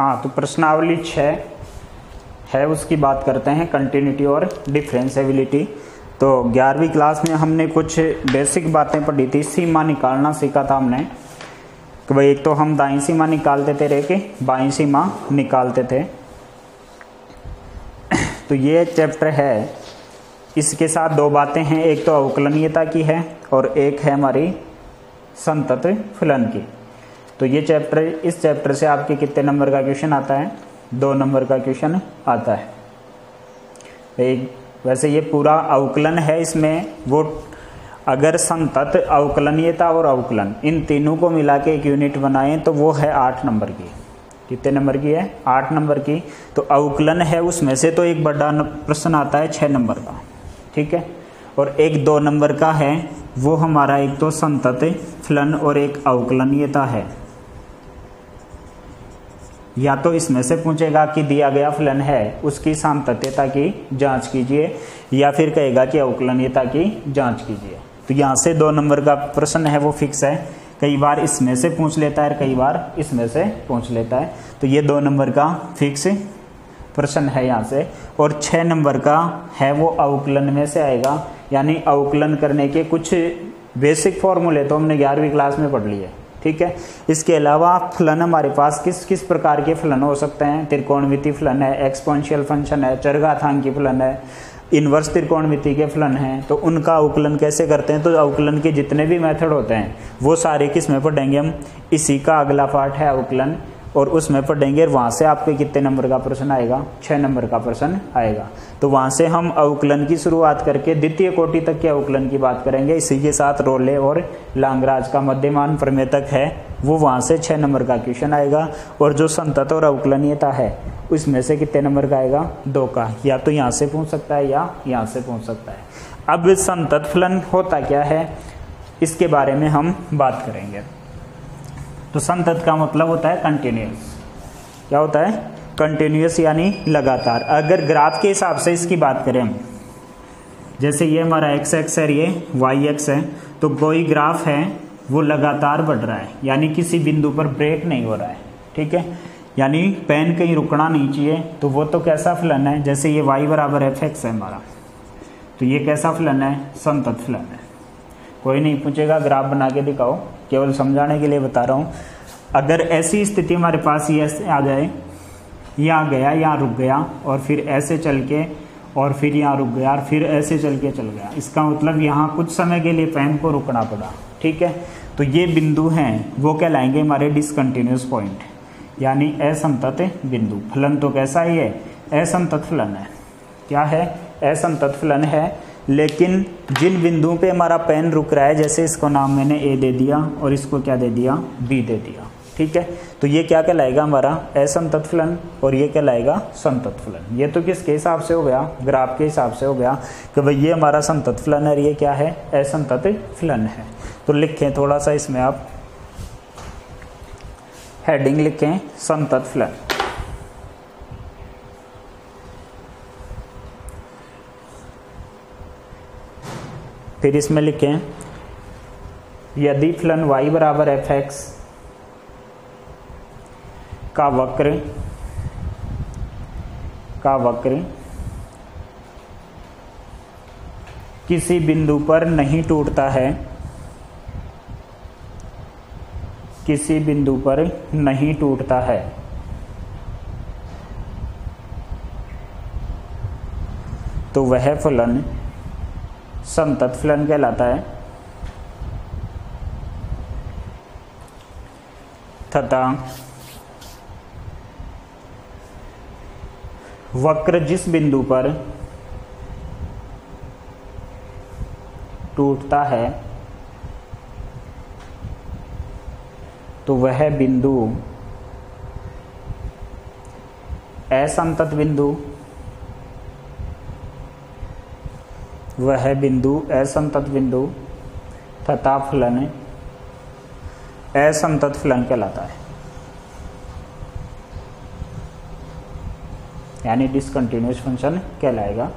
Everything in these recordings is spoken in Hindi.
हाँ, तो प्रश्नावली 6 है, उसकी बात करते हैं, कंटिन्यूटी और डिफरेंशिएबिलिटी। तो 11वीं क्लास में हमने कुछ बेसिक बातें पढ़ी थी, सीमा निकालना सीखा था हमने कि भाई एक तो हम दाईं सीमा निकालते थे, रे के बाईं सीमा निकालते थे। तो ये चैप्टर है, इसके साथ दो बातें हैं, एक तो अवकलनीयता की है और एक है हमारी संतत फलन की। तो ये चैप्टर, इस चैप्टर से आपके कितने नंबर का क्वेश्चन आता है? 2 नंबर का क्वेश्चन आता है। एक वैसे ये पूरा अवकलन है, इसमें वो अगर संतत, अवकलनीयता और अवकलन इन तीनों को मिला के एक यूनिट बनाएं तो वो है 8 नंबर की। कितने नंबर की है? 8 नंबर की। तो अवकलन है, उसमें से तो एक बड़ा प्रश्न आता है 6 नंबर का, ठीक है, और एक 2 नंबर का है, वो हमारा एक तो संतत फलन और एक अवकलनीयता है। या तो इसमें से पूछेगा कि दिया गया फलन है उसकी सामतत्यता की जांच कीजिए, या फिर कहेगा कि अवकलनीयता की जांच कीजिए। तो यहाँ से 2 नंबर का प्रश्न है वो फिक्स है, कई बार इसमें से पूछ लेता है, कई बार इसमें से पूछ लेता है। तो ये 2 नंबर का फिक्स प्रश्न है यहाँ से। और 6 नंबर का है वो अवकलन में से आएगा, यानी अवकलन करने के कुछ बेसिक फॉर्मूले तो हमने 11वीं क्लास में पढ़ लिए, ठीक है। इसके अलावा फलन हमारे पास किस किस प्रकार के फलन हो सकते हैं? त्रिकोणमिति फलन है, एक्सपोनेंशियल फंक्शन है, चरघातांकी फलन है, इन्वर्स त्रिकोणमिति के फलन हैं। तो उनका अवकलन कैसे करते हैं? तो अवकलन के जितने भी मेथड होते हैं वो सारे किस में पढ़ेंगे हम? इसी का अगला पार्ट है अवकलन, और उसमें पढ़ेंगे। वहाँ से आपके कितने नंबर का प्रश्न आएगा? 6 नंबर का प्रश्न आएगा। तो वहाँ से हम अवकलन की शुरुआत करके द्वितीय कोटि तक के अवकलन की बात करेंगे। इसी के साथ रोले और लांगराज का मध्यमान प्रमेय तक है, वो वहाँ से 6 नंबर का क्वेश्चन आएगा। और जो संतत और अवकलनीयता है उसमें से कितने नंबर का आएगा? 2 का। या तो यहाँ से पूछ सकता है या यहाँ से पूछ सकता है। अब संतत फलन होता क्या है, इसके बारे में हम बात करेंगे। तो संतत का मतलब होता है कंटिन्यूस। क्या होता है? कंटिन्यूस, यानी लगातार। अगर ग्राफ के हिसाब से इसकी बात करें हम, जैसे ये हमारा एक्स एक्स है, ये वाई एक्स है, तो कोई ग्राफ है वो लगातार बढ़ रहा है, यानी किसी बिंदु पर ब्रेक नहीं हो रहा है, ठीक है, यानी पेन कहीं रुकना नहीं चाहिए। तो वो तो कैसा फलन है? जैसे ये y बराबर एफ एक्स है हमारा, तो ये कैसा फलन है? संतत फलन है। कोई नहीं पूछेगा ग्राफ बना के दिखाओ, केवल समझाने के लिए बता रहा हूँ। अगर ऐसी स्थिति हमारे पास ये आ जाए, यहाँ गया, यहाँ रुक गया, और फिर ऐसे चल के, और फिर यहाँ रुक गया, और फिर ऐसे चल के चल गया, इसका मतलब यहाँ कुछ समय के लिए पेन को रुकना पड़ा, ठीक है। तो ये बिंदु हैं वो कहलाएंगे हमारे डिसकंटिन्यूस पॉइंट, यानी असंतत बिंदु। फलन तो कैसा ही है? असंतत फलन है। क्या है? असंतत फलन है। लेकिन जिन बिंदुओं पे हमारा पेन रुक रहा है, जैसे इसको नाम मैंने ए दे दिया और इसको क्या दे दिया? बी दे दिया, ठीक है। तो ये क्या कहलाएगा? हमारा असंतत फलन, और ये कहलाएगा संतत फलन। ये तो किसके हिसाब से हो गया? ग्राफ के हिसाब से हो गया कि भाई ये हमारा संतत फलन है, ये क्या है? असंतत फलन है। तो लिखें थोड़ा सा इसमें, आप हेडिंग लिखें संतत फलन। फिर इसमें लिखें यदि फलन y बराबर एफ एक्स का वक्र किसी बिंदु पर नहीं टूटता है, किसी बिंदु पर नहीं टूटता है, तो वह फलन संतत फलन कहलाता है। तथा वक्र जिस बिंदु पर टूटता है तो वह बिंदु असंतत बिंदु, वह बिंदु असंतत बिंदु तथा फलन असंतत फलन कहलाता है, यानी डिसकंटिन्यूअस फंक्शन कहलाएगा।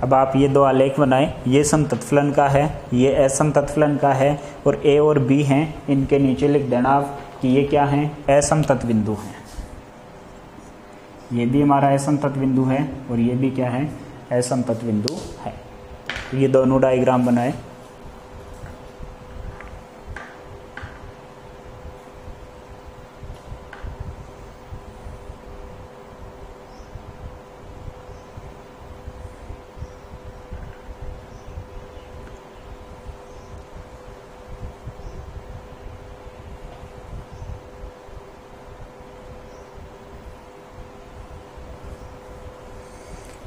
अब आप ये 2 आलेख बनाएं, ये संतत फलन का है, ये असंतत फलन का है, और ए और बी हैं, इनके नीचे लिख देना आप कि ये क्या हैं? असंतत बिंदु हैं, ये भी हमारा असंतत बिंदु है और ये भी क्या है, असंतत बिंदु है। तो ये दोनों डायग्राम बनाए।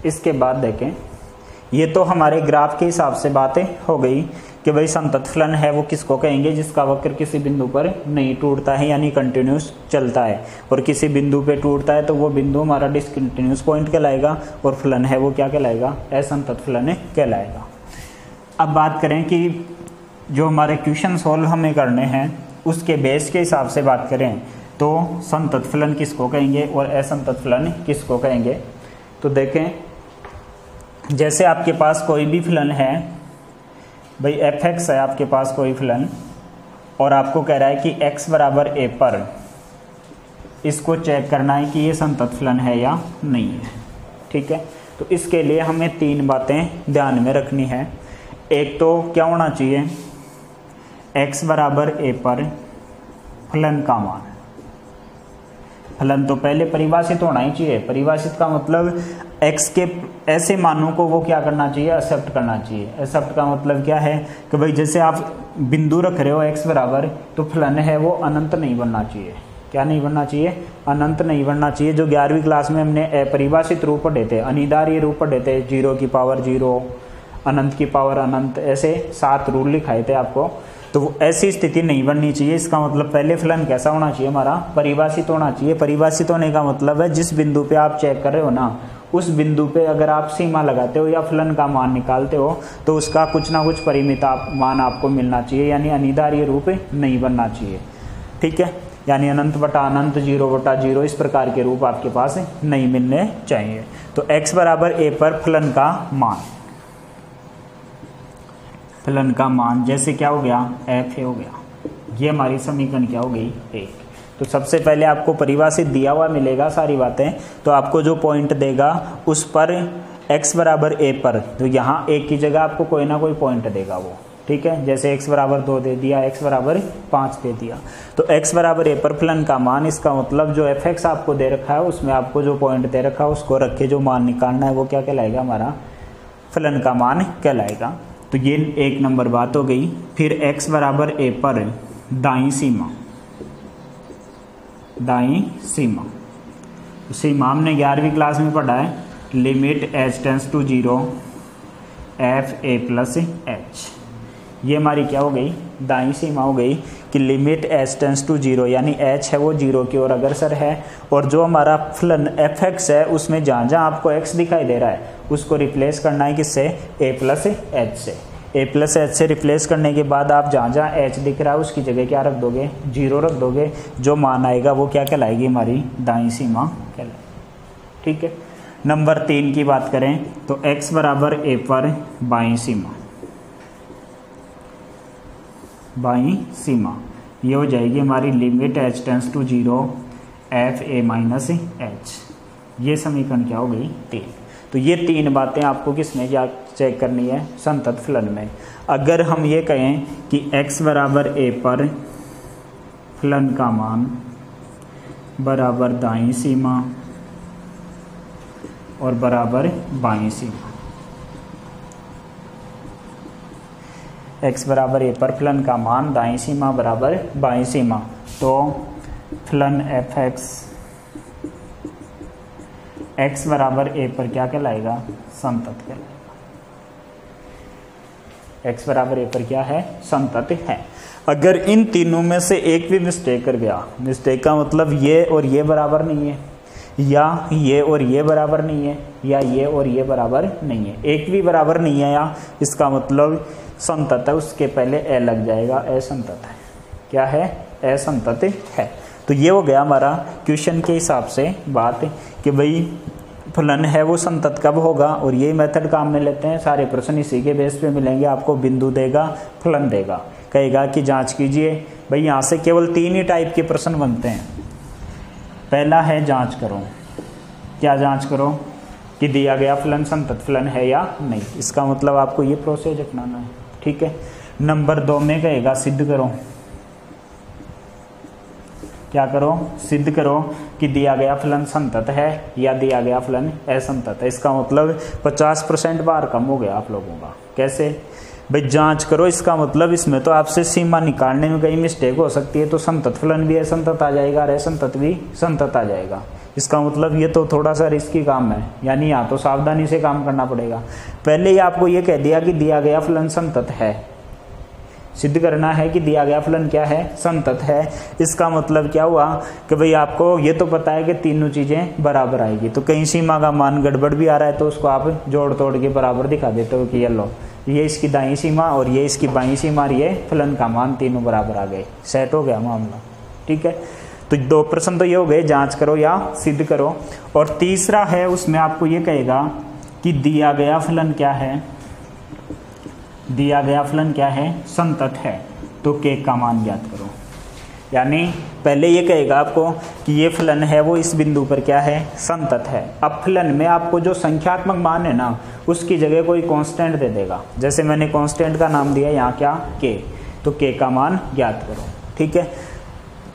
इसके बाद देखें, ये तो हमारे ग्राफ के हिसाब से बातें हो गई कि भाई संतत फलन है वो किसको कहेंगे, जिसका वक्र किसी बिंदु पर नहीं टूटता है यानी कंटिन्यूस चलता है, और किसी बिंदु पे टूटता है तो वो बिंदु हमारा डिसकंटिन्यूस पॉइंट कहलाएगा, और फलन है वो क्या कहलाएगा, असंतत फलन कहलाएगा। अब बात करें कि जो हमारे क्वेश्चन सॉल्व हमें करने हैं उसके बेस के हिसाब से बात करें तो संतत फलन किसको कहेंगे और असंतत फलन किसको कहेंगे। तो देखें, जैसे आपके पास कोई भी फलन है, भाई f(x) है आपके पास कोई फलन, और आपको कह रहा है कि x बराबर a पर इसको चेक करना है कि ये संतत फलन है या नहीं है। ठीक है, तो इसके लिए हमें 3 बातें ध्यान में रखनी है। एक तो क्या होना चाहिए, x बराबर a पर फलन का मान, फलन तो पहले परिभाषित होना ही चाहिए। परिभाषित का मतलब x के ऐसे मानों को वो क्या करना चाहिए, एक्सेप्ट करना चाहिए। एक्सेप्ट का मतलब क्या है कि भाई जैसे आप बिंदु रख रहे हो x बराबर, तो फलन है वो अनंत नहीं बनना चाहिए। क्या नहीं बनना चाहिए, अनंत नहीं बनना चाहिए। जो 11वीं क्लास में हमने अपरिभाषित रूप पढ़े थे, अनिवार्य रूप पढ़े थे, 0 की पावर 0, अनंत की पावर अनंत, ऐसे 7 रूल लिखाए थे आपको। तो वो ऐसी स्थिति नहीं बननी चाहिए। इसका मतलब पहले फलन कैसा होना चाहिए, हमारा परिभाषित होना चाहिए। परिभाषित होने का मतलब है जिस बिंदु पे आप चेक कर रहे हो ना, उस बिंदु पे अगर आप सीमा लगाते हो या फलन का मान निकालते हो तो उसका कुछ ना कुछ परिमित मान आपको मिलना चाहिए, यानी अनिवार्य रूप नहीं बनना चाहिए। ठीक है, यानी अनंत बटा अनंत, 0 बटा 0, इस प्रकार के रूप आपके पास नहीं मिलने चाहिए। तो x बराबर a पर फलन का मान, फलन का मान जैसे क्या हो गया, f हो गया। ये हमारी समीकरण क्या हो गई, 1। तो सबसे पहले आपको परिभाषित दिया हुआ मिलेगा सारी बातें, तो आपको जो पॉइंट देगा उस पर x बराबर a पर, तो यहाँ एक की जगह आपको कोई ना कोई पॉइंट देगा वो। ठीक है, जैसे x बराबर 2 दे दिया, x बराबर 5 दे दिया, तो x बराबर a पर फलन का मान, इसका मतलब जो f(x) आपको दे रखा है उसमें आपको जो पॉइंट दे रखा है उसको रख के जो मान निकालना है वो क्या कहलाएगा, हमारा फलन का मान कहलाएगा। तो ये 1 नंबर बात हो गई। फिर x बराबर a पर दाईं सीमा, दाईं सीमा, सीमा हमने 11वीं क्लास में पढ़ा है, limit h tends to 0 f a plus h। ये हमारी क्या हो गई, दाईं सीमा हो गई कि लिमिट h टेंस टू 0, यानी h है वो 0 की ओर अग्रसर है, और जो हमारा फलन f(x) है उसमें जहाँ जहाँ आपको x दिखाई दे रहा है उसको रिप्लेस करना है किससे, a प्लस h से। a प्लस h से रिप्लेस करने के बाद आप जहाँ जहाँ h दिख रहा है उसकी जगह क्या रख दोगे, 0 रख दोगे। जो मान आएगा वो क्या कहलाएगी, हमारी दाईं सीमा कहलाएगी। ठीक है, नंबर 3 की बात करें तो x बराबर a पर बाईं सीमा, बाईं सीमा ये हो जाएगी हमारी limit h tends to 0 f a minus h। ये समीकरण क्या हो गई, 3। तो ये 3 बातें आपको किसमें क्या चेक करनी है, संतत फलन में। अगर हम ये कहें कि x बराबर a पर फलन का मान बराबर दाईं सीमा और बराबर बाईं सीमा, x बराबर a पर फलन का मान दाईं सीमा बराबर बाईं सीमा, तो फलन f(x) x बराबर a पर क्या कहलाएगा, संतत कहलाएगा। x बराबर a पर क्या है, संतत है। अगर इन तीनों में से एक भी मिस्टेक कर गया, मिस्टेक का मतलब ये और ये बराबर नहीं है, या ये और ये बराबर नहीं है, या ये और ये बराबर नहीं है, एक भी बराबर नहीं है, या इसका मतलब संतत है, उसके पहले ए लग जाएगा, असंतत है। क्या है, असंतत है। तो ये हो गया हमारा क्वेश्चन के हिसाब से बात कि भाई फलन है वो संतत कब होगा, और ये मेथड काम में लेते हैं। सारे प्रश्न इसी के बेस पे मिलेंगे। आपको बिंदु देगा, फलन देगा, कहेगा कि जांच कीजिए। भाई यहाँ से केवल 3 ही टाइप के प्रश्न बनते हैं। पहला है जांच करो, क्या जांच करो कि दिया गया फलन संतत फलन है या नहीं। इसका मतलब आपको ये प्रोसेस अपनाना है। ठीक है। नंबर 2 में कहेगा सिद्ध करो। क्या करो? सिद्ध करो कि दिया गया फलन संतत है या दिया गया फलन असंतत है। इसका मतलब 50% बार कम हो गया आप लोगों का। कैसे भाई? जांच करो, इसका मतलब इसमें तो आपसे सीमा निकालने में कहीं मिस्टेक हो सकती है, तो संतत फलन भी असंतत आ जाएगा और असंतत भी संतत आ जाएगा। इसका मतलब ये तो थोड़ा सा रिस्की काम है, यानी यहाँ तो सावधानी से काम करना पड़ेगा। पहले ही आपको ये कह दिया कि दिया गया फलन संतत है, सिद्ध करना है कि दिया गया फलन क्या है? संतत है। इसका मतलब क्या हुआ कि भाई आपको ये तो पता है कि तीनों चीजें बराबर आएगी, तो कहीं सीमा का मान गड़बड़ भी आ रहा है तो उसको आप जोड़ तोड़ के बराबर दिखा देते हो कि ये लो, ये इसकी दाईं सीमा और ये इसकी बाईं सीमा और ये फलन का मान तीनों बराबर आ गए, सेट हो गया मामला। ठीक है। तो 2 प्रश्न तो ये हो गए, जांच करो या सिद्ध करो। और तीसरा है, उसमें आपको ये कहेगा कि दिया गया फलन क्या है? दिया गया फलन क्या है? संतत है। तो के का मान ज्ञात करो। यानी पहले ये कहेगा आपको कि ये फलन है वो इस बिंदु पर क्या है? संतत है। अब फलन में आपको जो संख्यात्मक मान है ना, उसकी जगह कोई कांस्टेंट दे देगा। जैसे मैंने कांस्टेंट का नाम दिया यहाँ क्या? के। तो के का मान ज्ञात करो। ठीक है।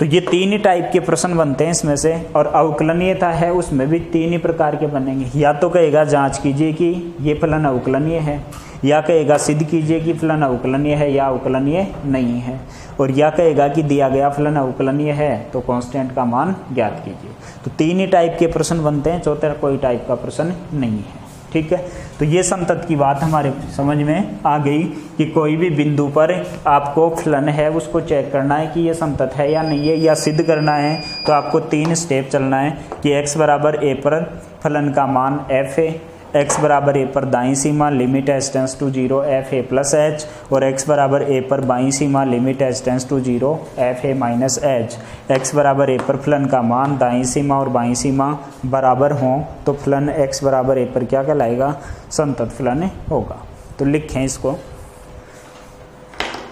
तो ये 3 ही टाइप के प्रश्न बनते हैं इसमें से, और अवकलनीयता है उसमें भी 3 ही प्रकार के बनेंगे। या तो कहेगा जांच कीजिए कि ये फलन अवकलनीय है, या कहेगा सिद्ध कीजिए कि फलन अवकलनीय है या अवकलनीय नहीं है, और या कहेगा कि दिया गया फलन अवकलनीय है तो कांस्टेंट का मान ज्ञात कीजिए। तो 3 ही टाइप के प्रश्न बनते हैं, चौथा कोई टाइप का प्रश्न नहीं है। ठीक है। तो ये संतत की बात हमारे समझ में आ गई कि कोई भी बिंदु पर आपको फलन है उसको चेक करना है कि ये संतत है या नहीं है, या सिद्ध करना है तो आपको 3 स्टेप चलना है कि x बराबर a पर फलन का मान f है, x बराबर a पर दाईं सीमा limit h tends to 0 f a plus h, और x बराबर a पर बाईं सीमा limit h tends to 0 f a minus h। x बराबर a पर फलन का मान दाईं सीमा और बाईं सीमा बराबर हों तो फलन x बराबर a पर क्या कहलाएगा? संतत फलन होगा। तो लिखें इसको,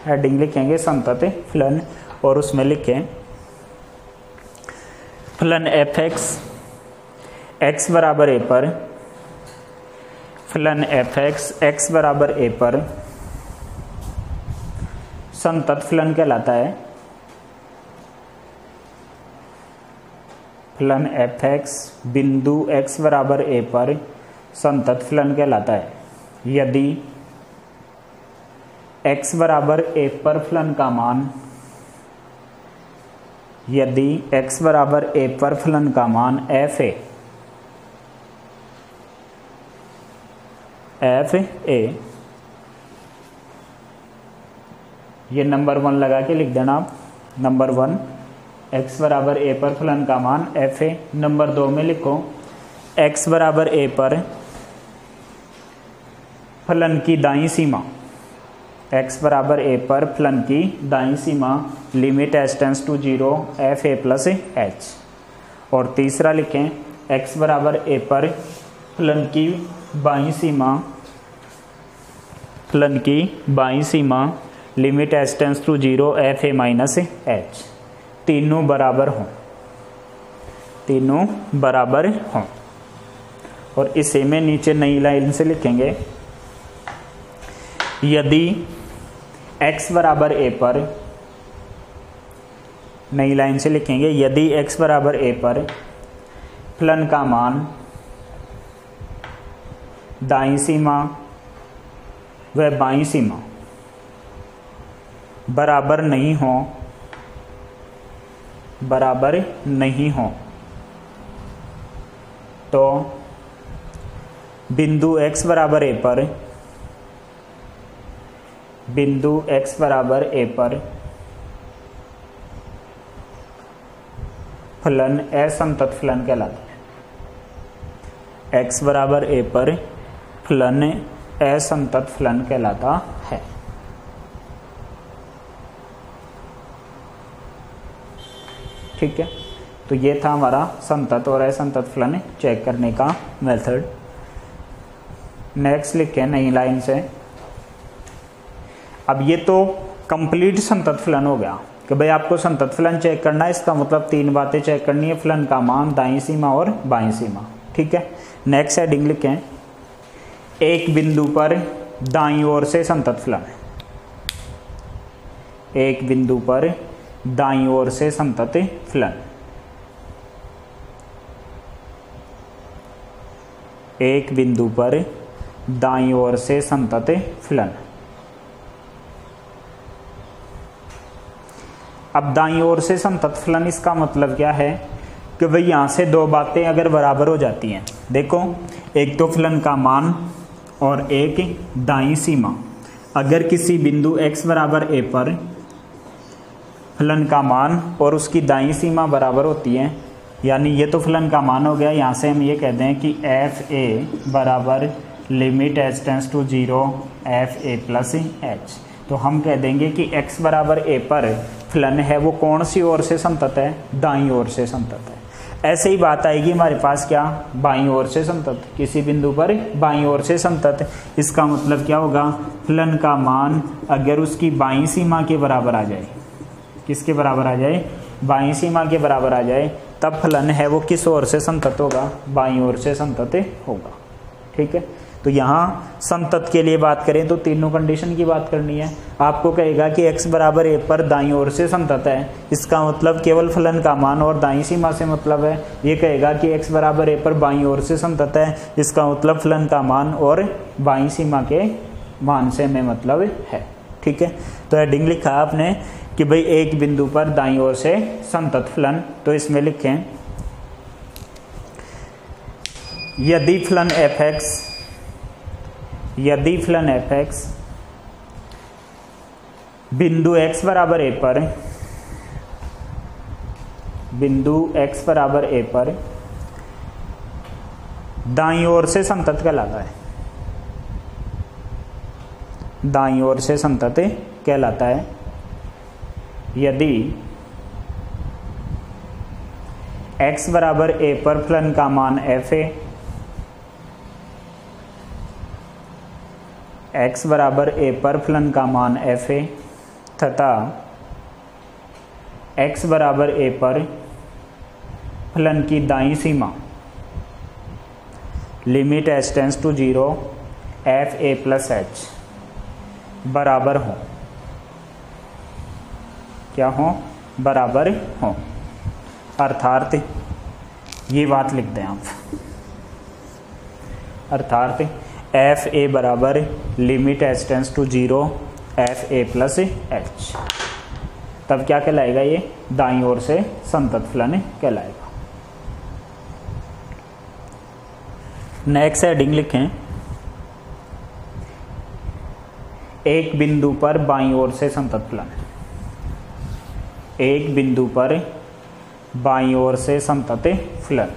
हेडिंग लिखेंगे संतत फलन, और उसमें लिखें फलन f(x) x बराबर a पर, फलन f(x) x बराबर a पर संतत फलन कहलाता है। फलन f(x) बिंदु x बराबर a पर संतत फलन कहलाता है यदि x बराबर a पर फलन का मान, यदि x बराबर a पर फलन का मान f है, f a, ये नंबर 1 लगा के लिख देना आप। नंबर 1 x बराबर a पर फलन का मान f है। नंबर 2 में लिखो x बराबर a पर फलन की दाईं सीमा, x बराबर a पर फलन की दाईं सीमा limit h tends to 0 f a plus h। और तीसरा लिखें x बराबर a पर फलन की बाईं सीमा, फलन की बाईं सीमा limit h tends to 0 f a minus h। तीनों बराबर हों, तीनों बराबर हों। और इसे में नीचे नई लाइन से लिखेंगे यदि x बराबर a पर, नई लाइन से लिखेंगे यदि x बराबर a पर फलन का मान दाईं सीमा व बाईं सीमा बराबर नहीं हो, बराबर नहीं हो, तो बिंदु x बराबर a पर, बिंदु x बराबर a पर फलन असंतत फलन कहलाता है। x बराबर a पर फलन असंतत फलन कहलाता है। ठीक है। तो ये था हमारा संतत और असंतत फलन चेक करने का मेथड। नेक्स्ट लिखें नई लाइन से। अब ये तो कंप्लीट संतत फलन हो गया कि भाई आपको संतत फलन चेक करना है, इसका मतलब 3 बातें चेक करनी है, फलन का मान, दाईं सीमा और बाईं सीमा। ठीक है। नेक्स्ट हेडिंग लिखें, एक बिंदु पर दाईं ओर से संतत फलन। एक बिंदु पर दाईं ओर से संतत फलन। एक बिंदु पर दाईं ओर से संतत फलन। अब दाईं ओर से संतत फलन, इसका मतलब क्या है कि भाई यहां से दो बातें अगर बराबर हो जाती हैं, देखो एक तो फलन का मान और एक दाईं सीमा। अगर किसी बिंदु x बराबर a पर फलन का मान और उसकी दाईं सीमा बराबर होती है, यानी ये तो फलन का मान हो गया, यहाँ से हम ये कहते हैं कि एफ ए बराबर limit h tends to 0 f a plus h. तो हम कह देंगे कि x बराबर a पर फलन है वो कौन सी ओर से संतत है, दाईं ओर से संतत है। ऐसे ही बात आएगी हमारे पास क्या, बाईं ओर से संतत, किसी बिंदु पर बाईं ओर से संतत। इसका मतलब क्या होगा, फलन का मान अगर उसकी बाईं सीमा के बराबर आ जाए, किसके बराबर आ जाए, बाईं सीमा के बराबर आ जाए, तब फलन है वो किस ओर से संतत होगा, बाईं ओर से संतत होगा। ठीक है, तो यहाँ संतत के लिए बात करें तो तीनों कंडीशन की बात करनी है। आपको कहेगा कि x बराबर a पर दाईं ओर से संतत है, इसका मतलब केवल फलन का मान और दाईं सीमा से मतलब है। ये कहेगा कि x बराबर a पर बाईं ओर से संतत है, इसका मतलब फलन का मान और बाईं सीमा के मान से में मतलब है। ठीक है, तो हेडिंग लिखा आपने कि भाई एक बिंदु पर दाईं ओर से संतत फलन। तो इसमें लिखें, यदि फलन f(x), यदि फलन f(x) बिंदु x बराबर a पर, बिंदु x बराबर a पर दाईं ओर से संतत कहलाता है, दाईं ओर से संतत कहलाता है। यदि x बराबर a पर फलन का मान f है, x बराबर a पर फलन का मान f है तथा x बराबर a पर फलन की दाईं सीमा limit h tends to 0 f a plus h बराबर हो, क्या हो, बराबर हो। अर्थात ये बात लिख दें आप, अर्थात एफ ए बराबर limit h tends to 0 f a plus h, तब क्या कहलाएगा, ये दाईं ओर से संतत फलन कहलाएगा। नेक्स्ट हेडिंग लिखें, एक बिंदु पर बाईं ओर से संतत फलन। एक बिंदु पर बाईं ओर से संतत फलन,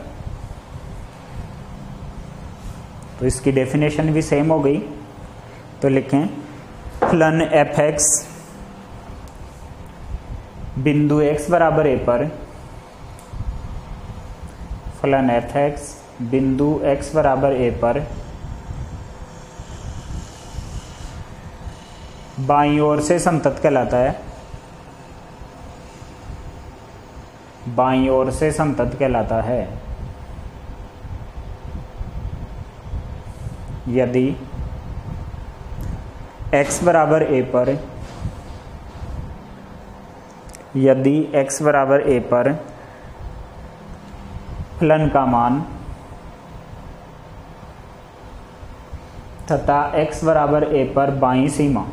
तो इसकी डेफिनेशन भी सेम हो गई। तो लिखें, फलन f(x) बिंदु x बराबर a पर, फलन f(x) बिंदु x बराबर a पर बाईं ओर से संतत कहलाता है, बाईं ओर से संतत कहलाता है यदि x बराबर a पर, यदि x बराबर a पर फलन का मान तथा x बराबर a पर बाईं सीमा,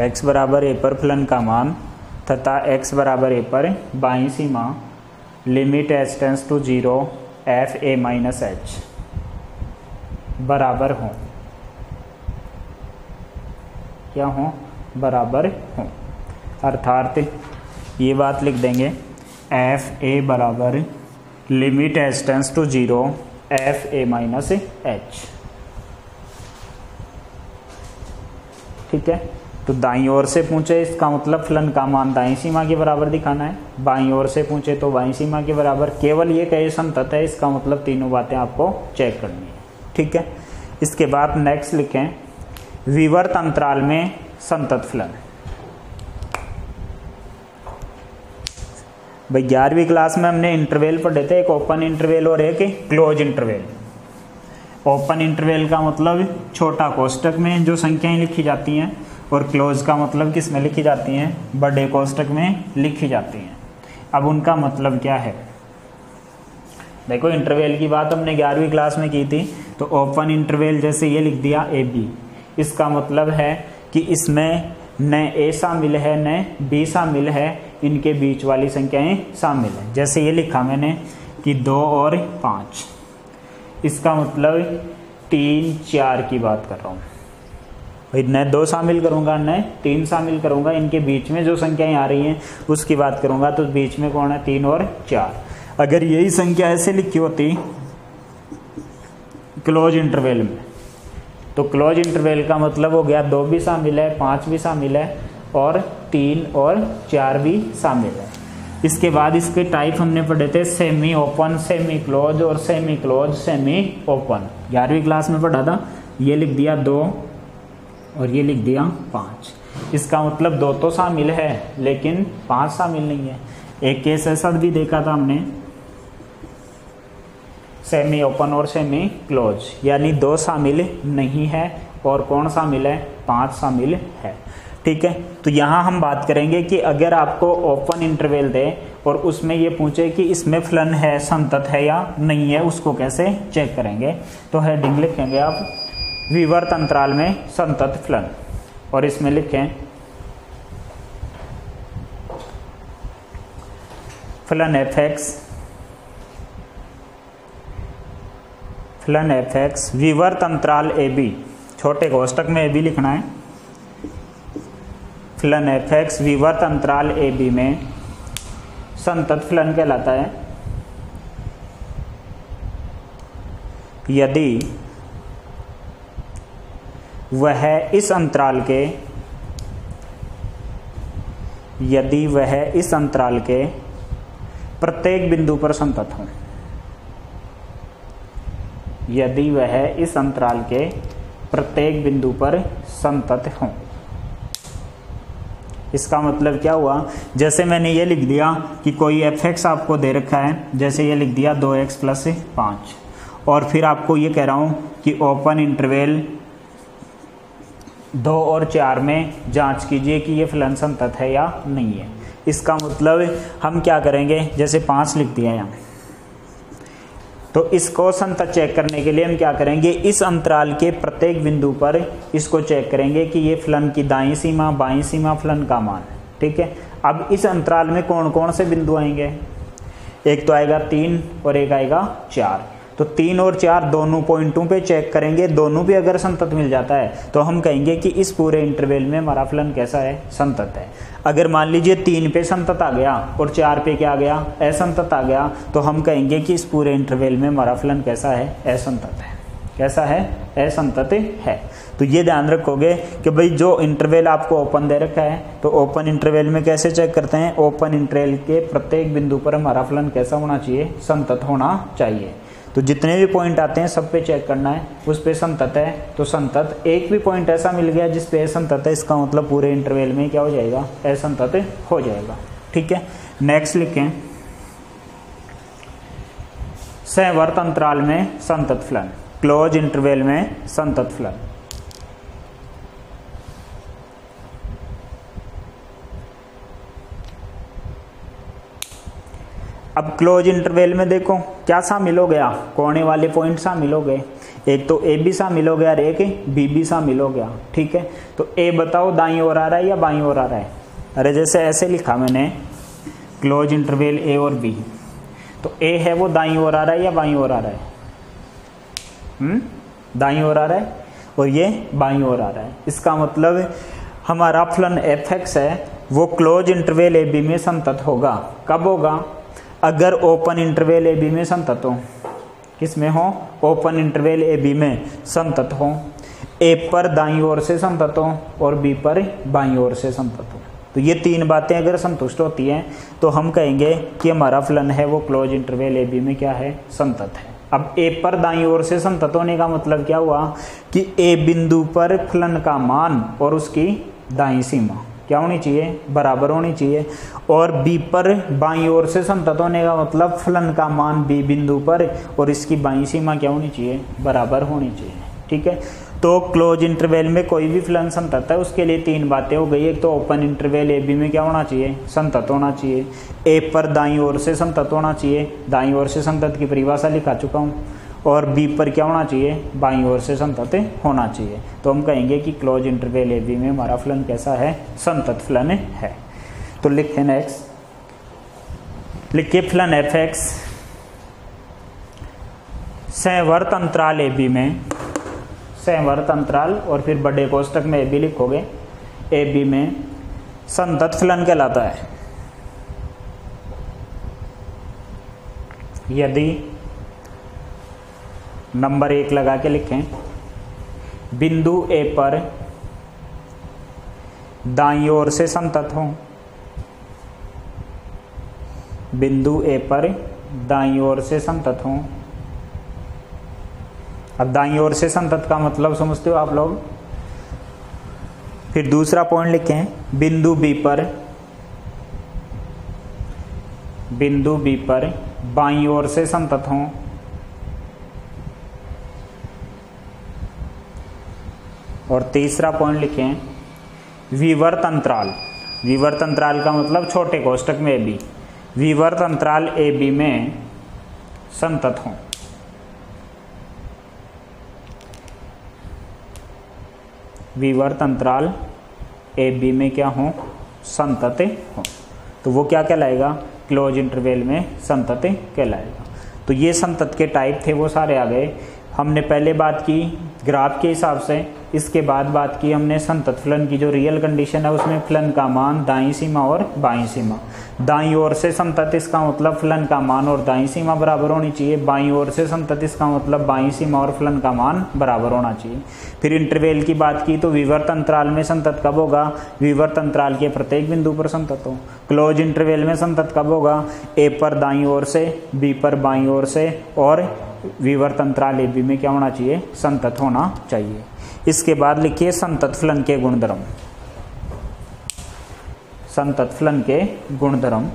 x बराबर a पर फलन का मान तथा x बराबर a पर बाईं सीमा limit h tends to 0 f a minus h बराबर हो, क्या हो, बराबर हो। अर्थात ये बात लिख देंगे, एफ ए बराबर limit h tends to 0 f a minus h. ठीक है, तो दाईं ओर से पूछे इसका मतलब फलन का मान दाईं सीमा के बराबर दिखाना है, बाईं ओर से पूछे तो बाईं सीमा के बराबर। केवल ये कहे संतत है, इसका मतलब तीनों बातें आपको चेक करनी है। ठीक है, इसके बाद नेक्स्ट लिखें, विवर्त अंतराल में संतत फलन। भाई 11वीं क्लास में हमने इंटरवल पढ़े थे, एक ओपन इंटरवल और एक क्लोज इंटरवल। ओपन इंटरवल का मतलब छोटा कोष्टक में जो संख्याएं लिखी जाती हैं, और क्लोज का मतलब किस में लिखी जाती हैं, बड़े कोष्टक में लिखी जाती हैं। अब उनका मतलब क्या है, देखो इंटरवल की बात हमने 11वीं क्लास में की थी। तो ओपन इंटरवल जैसे ये लिख दिया ए बी, इसका मतलब है कि इसमें न ए शामिल है न बी शामिल है, इनके बीच वाली संख्याएं शामिल है। जैसे ये लिखा मैंने कि 2 और 5, इसका मतलब 3 4 की बात कर रहा हूँ भाई। न 2 शामिल करूँगा न 3 शामिल करूँगा, इनके बीच में जो संख्याएं आ रही हैं उसकी बात करूँगा। तो बीच में कौन है, 3 और 4। अगर यही संख्या ऐसे लिखी होती क्लोज इंटरवल में, तो क्लोज इंटरवल का मतलब हो गया 2 भी शामिल है, 5 भी शामिल है, और 3 और 4 भी शामिल है। इसके बाद इसके टाइप हमने पढ़े थे सेमी ओपन, सेमी क्लोज और सेमी क्लोज, सेमी ओपन। 11वीं क्लास में पढ़ा था। ये लिख दिया 2 और ये लिख दिया 5। इसका मतलब 2 तो शामिल है लेकिन 5 शामिल नहीं है। एक केस ऐसा भी देखा था हमने, सेमी ओपन और सेमी क्लोज, यानी 2 शामिल नहीं है और कौन शामिल है, 5 शामिल है। ठीक है, तो यहाँ हम बात करेंगे कि अगर आपको ओपन इंटरवल दे और उसमें ये पूछे कि इसमें फलन है, संतत है या नहीं है, उसको कैसे चेक करेंगे। तो हेडिंग लिखेंगे आप विवर्त अंतराल में संतत फलन, और इसमें लिखें फलन एफ एक्स विवर्त अंतराल ए बी, छोटे कोष्टक में ए बी लिखना है। फलन एफ एक्स विवर्त अंतराल ए बी में संतत फलन कहलाता है यदि वह इस अंतराल के प्रत्येक बिंदु पर संतत हो। यदि वह इस अंतराल के प्रत्येक बिंदु पर संतत हो। इसका मतलब क्या हुआ, जैसे मैंने ये लिख दिया कि कोई एफ एक्स आपको दे रखा है, जैसे ये लिख दिया 2x + 5, और फिर आपको ये कह रहा हूँ कि ओपन इंटरवल 2 और 4 में जांच कीजिए कि ये फलन संतत है या नहीं है। इसका मतलब हम क्या करेंगे, जैसे 5 लिख दिया यहाँ, तो इसको संतत चेक करने के लिए हम क्या करेंगे, इस अंतराल के प्रत्येक बिंदु पर इसको चेक करेंगे कि ये फलन की दाईं सीमा बाईं सीमा फलन का मान। ठीक है, अब इस अंतराल में कौन कौन से बिंदु आएंगे, एक तो आएगा 3 और एक आएगा 4। तो 3 और 4 दोनों पॉइंटों पे चेक करेंगे, दोनों भी अगर संतत मिल जाता है तो हम कहेंगे कि इस पूरे इंटरवल में हमारा फलन कैसा है, संतत है। अगर मान लीजिए 3 पे संतत आ गया और 4 पे क्या आ गया, असंतत आ गया, तो हम कहेंगे कि इस पूरे इंटरवल में हमारा फलन कैसा है, असंतत है। कैसा है, असंतत है। तो ये ध्यान रखोगे कि भाई जो इंटरवल आपको ओपन दे रखा है, तो ओपन इंटरवल में कैसे चेक करते हैं, ओपन इंटरवल के प्रत्येक बिंदु पर हमारा फलन कैसा होना चाहिए, संतत होना चाहिए। तो जितने भी पॉइंट आते हैं सब पे चेक करना है, उस पे संतत है तो संतत। एक भी पॉइंट ऐसा मिल गया जिस पे असंतत है, इसका मतलब पूरे इंटरवल में क्या हो जाएगा, असंतत हो जाएगा। ठीक है, नेक्स्ट लिखें सहवर्त अंतराल में संतत फलन, क्लोज इंटरवल में संतत फलन। अब क्लोज इंटरवल में देखो क्या शामिल हो गया, कोने वाले पॉइंट शामिल हो गए। एक तो ए बी शामिल हो गया और एक बी भी शामिल हो गया। ठीक है, तो ए बताओ दाईं ओर आ रहा है या बाईं ओर आ रहा है। अरे जैसे ऐसे लिखा मैंने क्लोज इंटरवल ए और बी, तो ए है वो दाईं ओर आ रहा है या बाईं ओर आ रहा है, दाईं ओर आ रहा है, और ये बाईं ओर आ रहा है। इसका मतलब हमारा फलन एफ एक्स है वो क्लोज इंटरवल ए बी में संतत होगा। कब होगा, अगर ओपन इंटरवल ए बी में संतत हो। किस में हो, ओपन इंटरवल ए बी में संतत हो। ए पर दाईं ओर से संतत हो और बी पर बाईं ओर से संतत हो। तो ये 3 बातें अगर संतुष्ट होती हैं तो हम कहेंगे कि हमारा फलन है वो क्लोज इंटरवल ए बी में क्या है, संतत है। अब ए पर दाईं ओर से संतत होने का मतलब क्या हुआ कि ए बिंदु पर फलन का मान और उसकी दाईं सीमा क्या होनी चाहिए, बराबर होनी चाहिए। और बी पर बाईं ओर से संतत होने का मतलब फलन का मान बी बिंदु पर और इसकी बाईं सीमा क्या होनी चाहिए, बराबर होनी चाहिए। ठीक है, तो क्लोज इंटरवल में कोई भी फलन संतत है उसके लिए तीन बातें हो गई। एक तो ओपन इंटरवल ए बी में क्या होना चाहिए, संतत होना चाहिए। ए पर दाईं ओर से संतत होना चाहिए, दाईं ओर से संतत की परिभाषा लिखा चुका हूँ। और बी पर क्या होना चाहिए, बाईं ओर से संतत होना चाहिए। तो हम कहेंगे कि क्लोज इंटरवल ए बी में हमारा फलन कैसा है, संतत फलन है। तो लिखें नेक्स्ट, लिखिए फलन एफ एक्स सहवर्त अंतराल ए बी में, सहवर्त अंतराल और फिर बड़े कोष्टक में ए बी लिखोगे, ए बी में संतत फलन कहलाता है यदि नंबर 1 लगा के लिखें, बिंदु ए पर दाईं ओर से संतत हो, बिंदु ए पर दाईं ओर से संतत हो। अब दाईं ओर से संतत का मतलब समझते हो आप लोग। फिर दूसरा पॉइंट लिखें, बिंदु बी पर, बिंदु बी पर बाईं ओर से संतत हो। और तीसरा पॉइंट लिखें, विवर्त अंतराल, विवर्त अंतराल का मतलब छोटे कोष्टक में ए बी, विवर्त अंतराल ए बी में संतत हो। विवर्त अंतराल ए बी में क्या हो, संतत हो। तो वो क्या कहलाएगा, क्लोज इंटरवल में संतत कहलाएगा। तो ये संतत के टाइप थे वो सारे आ गए। हमने पहले बात की ग्राफ के हिसाब से, इसके बाद बात की हमने संतत फलन की जो रियल कंडीशन है उसमें फलन का मान दाईं सीमा और बाईं सीमा। दाईं ओर से संतत इसका मतलब फलन का मान और दाईं सीमा बराबर होनी चाहिए, बाईं ओर से संतत इसका मतलब बाईं सीमा और फलन का मान बराबर होना चाहिए। फिर इंटरवल की बात की तो विवर्त अंतराल में संतत कब होगा, विवर्त अंतराल के प्रत्येक बिंदु पर संतत हो। क्लोज इंटरवल में संतत कब होगा, ए पर दाईं ओर से, बी पर बाईं ओर से, और विवर्त अंतराल ए बी में क्या होना चाहिए, संतत होना चाहिए। इसके बाद लिखिए संतत फलन के गुणधर्म, संतत फलन के गुणधर्म।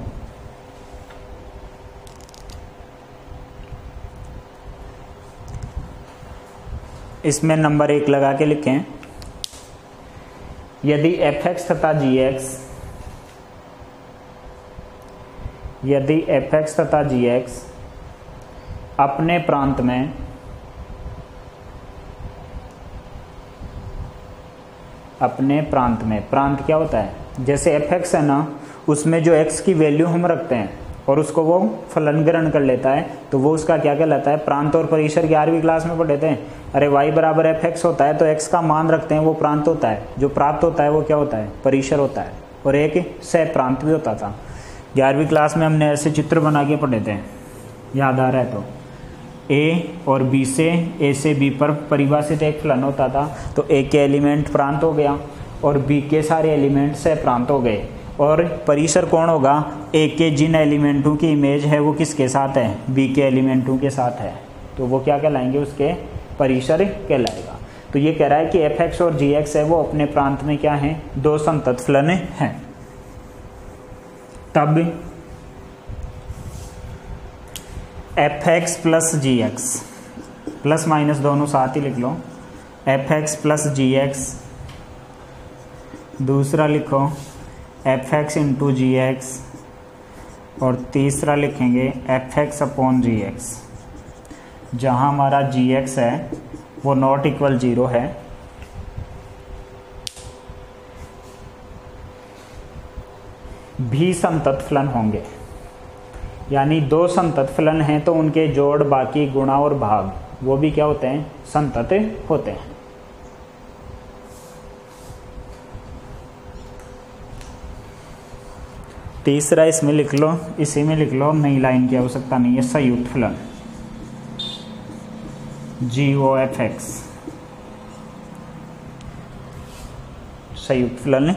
इसमें नंबर 1 लगा के लिखें, यदि एफ एक्स तथा जी एक्स, यदि एफ एक्स तथा जी एक्स अपने प्रांत में प्रांत क्या होता है, जैसे एफ एक्स है ना, उसमें जो एक्स की वैल्यू हम रखते हैं और उसको वो फलन ग्रहण कर लेता है तो वो उसका क्या कहलाता है, प्रांत। और परिसर 11वीं क्लास में पढ़े थे, अरे y बराबर एफ एक्स होता है तो x का मान रखते हैं, वो प्रांत होता है। जो प्राप्त होता है वो क्या होता है, परिसर होता है। और एक सह प्रांत भी होता था। 11वीं क्लास में हमने ऐसे चित्र बना के पढ़े थे, याद आ रहा है तो। ए और बी से, ए से बी पर परिभाषित एक फलन होता था, तो ए के एलिमेंट प्रांत हो गया और बी के सारे एलिमेंट से प्रांत हो गए। और परिसर कौन होगा, ए के जिन एलिमेंटों की इमेज है वो किसके साथ है, बी के एलिमेंटों के साथ है, तो वो क्या कहलाएंगे, उसके परिसर कहलाएगा। तो ये कह रहा है कि एफ एक्स और जी एक्स है वो अपने प्रांत में क्या है, दो संतत फलन हैं। तब एफ एक्स प्लस जी एक्स, प्लस माइनस दोनों साथ ही लिख लो, एफ एक्स प्लस जी एक्स, दूसरा लिखो एफ एक्स इंटू जी एक्स, और तीसरा लिखेंगे एफ एक्स अपॉन जी एक्स। जहाँ हमारा जी एक्स है वो नॉट इक्वल 0 है, भी संतत फलन होंगे। यानी दो संतत फलन हैं तो उनके जोड़, बाकी, गुणा और भाग वो भी क्या होते हैं, संतत होते हैं। तीसरा इसमें लिख लो, इसी में लिख लो, नई लाइन की आवश्यकता नहीं है, संयुक्त फलन जी ओ एफ एक्स, संयुक्त फलन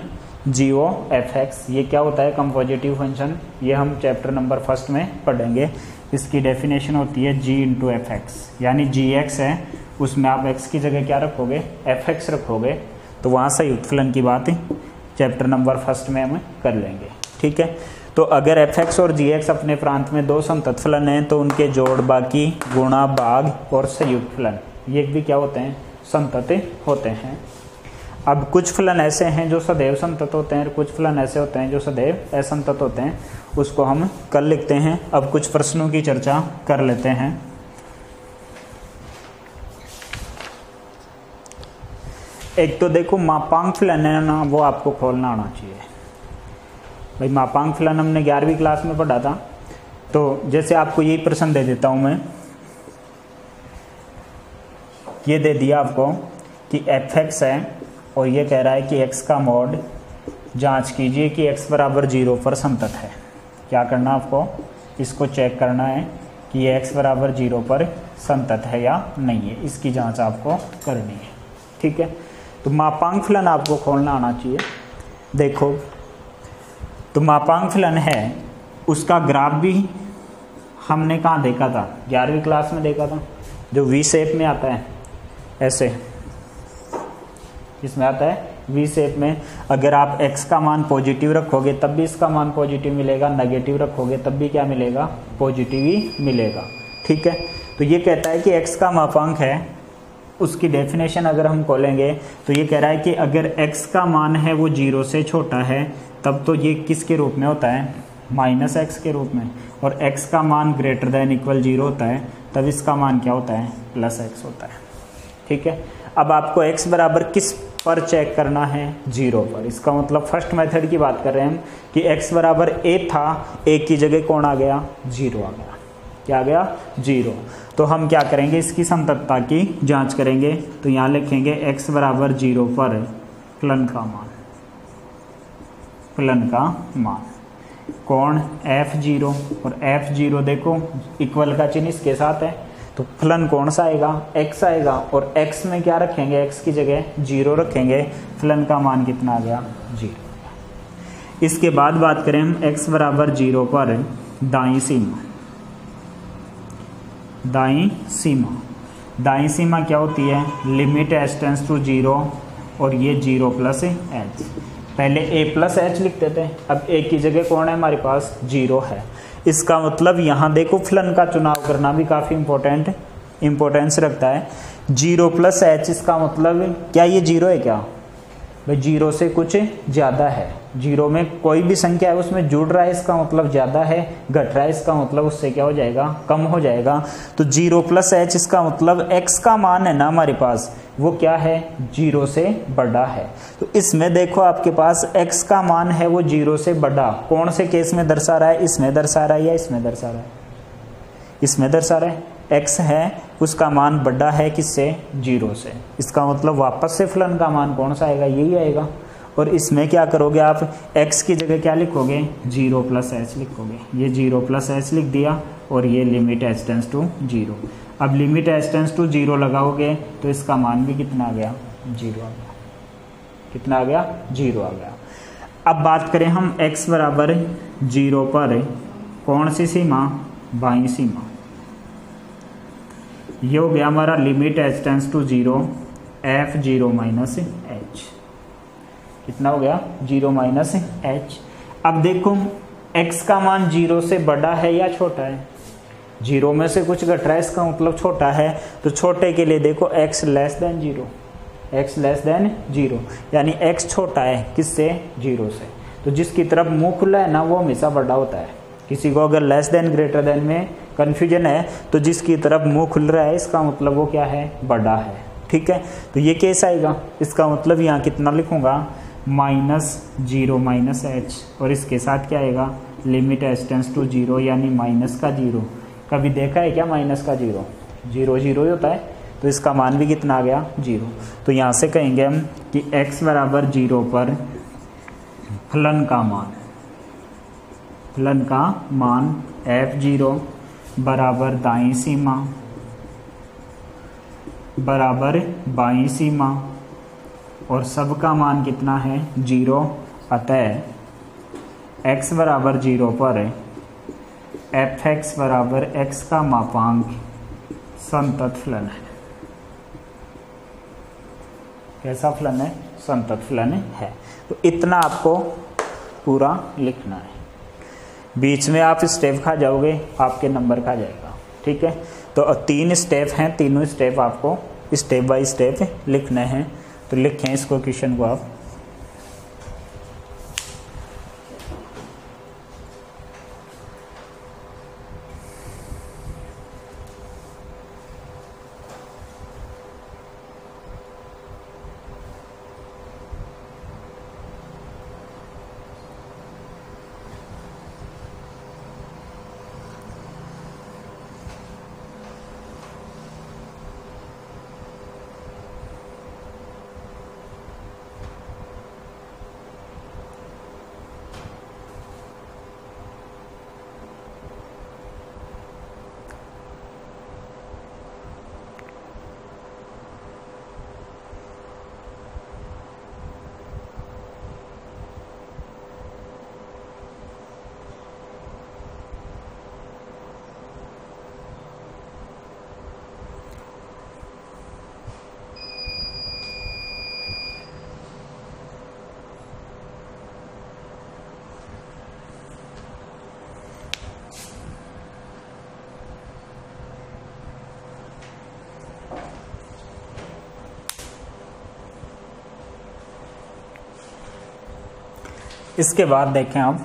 जी ओ एफ एक्स। ये क्या होता है, कंपोजिटिव फंक्शन। ये हम चैप्टर नंबर 1 में पढ़ेंगे। इसकी डेफिनेशन होती है जी इंटू एफ एक्स, यानी जी एक्स है उसमें आप एक्स की जगह क्या रखोगे, एफ एक्स रखोगे, तो वहाँ संयुक्त फलन की बात चैप्टर नंबर फर्स्ट में हम कर लेंगे। ठीक है, तो अगर f(x) और g(x) अपने प्रांत में दो समतत फलन हैं तो उनके जोड़, बाकी, गुणा, भाग और संयुक्त फलन ये भी क्या होते हैं, समतत होते हैं। अब कुछ फलन ऐसे हैं जो सदैव समतत होते हैं और कुछ फलन ऐसे होते हैं जो सदैव असमतत होते हैं, उसको हम कल लिखते हैं। अब कुछ प्रश्नों की चर्चा कर लेते हैं। एक तो देखो मापांक फलन है ना, वो आपको खोलना आना चाहिए भाई। मापांक फलन हमने 11वीं क्लास में पढ़ा था। तो जैसे आपको यही प्रश्न दे देता हूं मैं, ये दे दिया आपको कि f(x) है और ये कह रहा है कि x का मॉड जांच कीजिए कि x बराबर 0 पर समतत है। क्या करना आपको, इसको चेक करना है कि ये x बराबर 0 पर समतत है या नहीं है, इसकी जांच आपको करनी है। ठीक है, तो मापांक फलन आपको खोलना आना चाहिए। देखो, तो मापांक फलन है, उसका ग्राफ भी हमने कहाँ देखा था, 11वीं क्लास में देखा था, जो वी शेप में आता है, ऐसे इसमें आता है वी शेप में। अगर आप x का मान पॉजिटिव रखोगे तब भी इसका मान पॉजिटिव मिलेगा, नेगेटिव रखोगे तब भी क्या मिलेगा, पॉजिटिव ही मिलेगा। ठीक है, तो ये कहता है कि x का मापांक है, उसकी डेफिनेशन अगर हम खोलेंगे तो ये कह रहा है कि अगर x का मान है वो 0 से छोटा है तब तो ये किसके रूप में होता है, -x के रूप में, और x का मान ग्रेटर देन इक्वल 0 होता है तब इसका मान क्या होता है, +x होता है। ठीक है, अब आपको x बराबर किस पर चेक करना है, 0 पर। इसका मतलब फर्स्ट मेथड की बात कर रहे हैं हम कि x बराबर a था, a की जगह कौन आ गया, 0 आ गया। क्या आ गया, 0। तो हम क्या करेंगे, इसकी समततता की जांच करेंगे। तो यहाँ लिखेंगे x बराबर 0 पर फलन का मान, फलन का मान कौन, f0, और f0 देखो इक्वल का चिन्ह इसके साथ है, तो फलन कौन सा आएगा, x आएगा, और x में क्या रखेंगे, x की जगह 0 रखेंगे, फलन का मान कितना आ गया, 0। इसके बाद बात करें हम x बराबर 0 पर दाईं सीमा, दाईं सीमा, दाईं सीमा क्या होती है, लिमिट h टेंड्स टू 0 और ये 0 + h। पहले a + h लिखते थे, अब a की जगह कौन है हमारे पास, 0 है। इसका मतलब यहाँ देखो फलन का चुनाव करना भी काफ़ी इम्पोर्टेंस रखता है। 0 + h, इसका मतलब क्या ये 0 है क्या भाई, 0 से कुछ ज़्यादा है। 0 में कोई भी संख्या है उसमें जुड़ रहा है, इसका मतलब ज़्यादा है, घट रहा है इसका मतलब उससे क्या हो जाएगा, कम हो जाएगा। तो 0 + h इसका मतलब x का मान है ना हमारे पास, वो क्या है, 0 से बड़ा है। तो इसमें देखो आपके पास x का मान है वो 0 से बड़ा, कौन से केस में दर्शा रहा है, इसमें दर्शा रहा है या इसमें दर्शा रहा है, इसमें दर्शा रहा है। x है उसका मान बड़ा है किससे, 0 से। इसका मतलब वापस से फलन का मान कौन सा आएगा, यही आएगा। और इसमें क्या करोगे आप, x की जगह क्या लिखोगे, 0 + h लिखोगे। ये 0 + h लिख दिया और ये लिमिट h टेंड्स टू 0। अब लिमिट h टेंड्स टू 0 लगाओगे तो इसका मान भी कितना आ गया, 0 आ गया। कितना आ गया, 0 आ गया। अब बात करें हम x बराबर 0 पर कौन सी सीमा, बाईं सीमा। ये हो गया हमारा limit h tends to 0 f0 - h। कितना हो गया, 0 - h। अब देखो x का मान 0 से बड़ा है या छोटा है, 0 में से कुछ घट रहा है, इसका मतलब छोटा है। तो छोटे के लिए देखो x <0, x <0, यानी x छोटा है किससे, 0 से। तो जिसकी तरफ मुंह खुला है ना वो हमेशा बड़ा होता है। किसी को अगर लेस देन ग्रेटर देन में कन्फ्यूजन है तो जिसकी तरफ मुंह खुल रहा है इसका मतलब वो क्या है, बड़ा है। ठीक है, तो ये केस आएगा। इसका मतलब यहाँ कितना लिखूंगा, -0 - h, और इसके साथ क्या आएगा, लिमिट h टेंड्स टू 0 यानी -0। कभी देखा है क्या माइनस का 0, 0 0 ही होता है। तो इसका मान भी कितना आ गया, 0। तो यहाँ से कहेंगे हम कि x बराबर 0 पर फलन का मान, फलन का मान f0 बराबर दाईं सीमा बराबर बाईं सीमा, और सबका मान कितना है, 0। अतः x बराबर 0 पर f(x) बराबर x का मापांक समतत फलन है। कैसा फलन है, संतत फलन है। तो इतना आपको पूरा लिखना है। बीच में आप स्टेप खा जाओगे, आपके नंबर खा जाएगा। ठीक है, तो 3 स्टेप हैं, तीनों स्टेप आपको स्टेप बाय स्टेप लिखने हैं। तो लिखें इसको, क्वेश्चन को आप। इसके बाद देखें आप,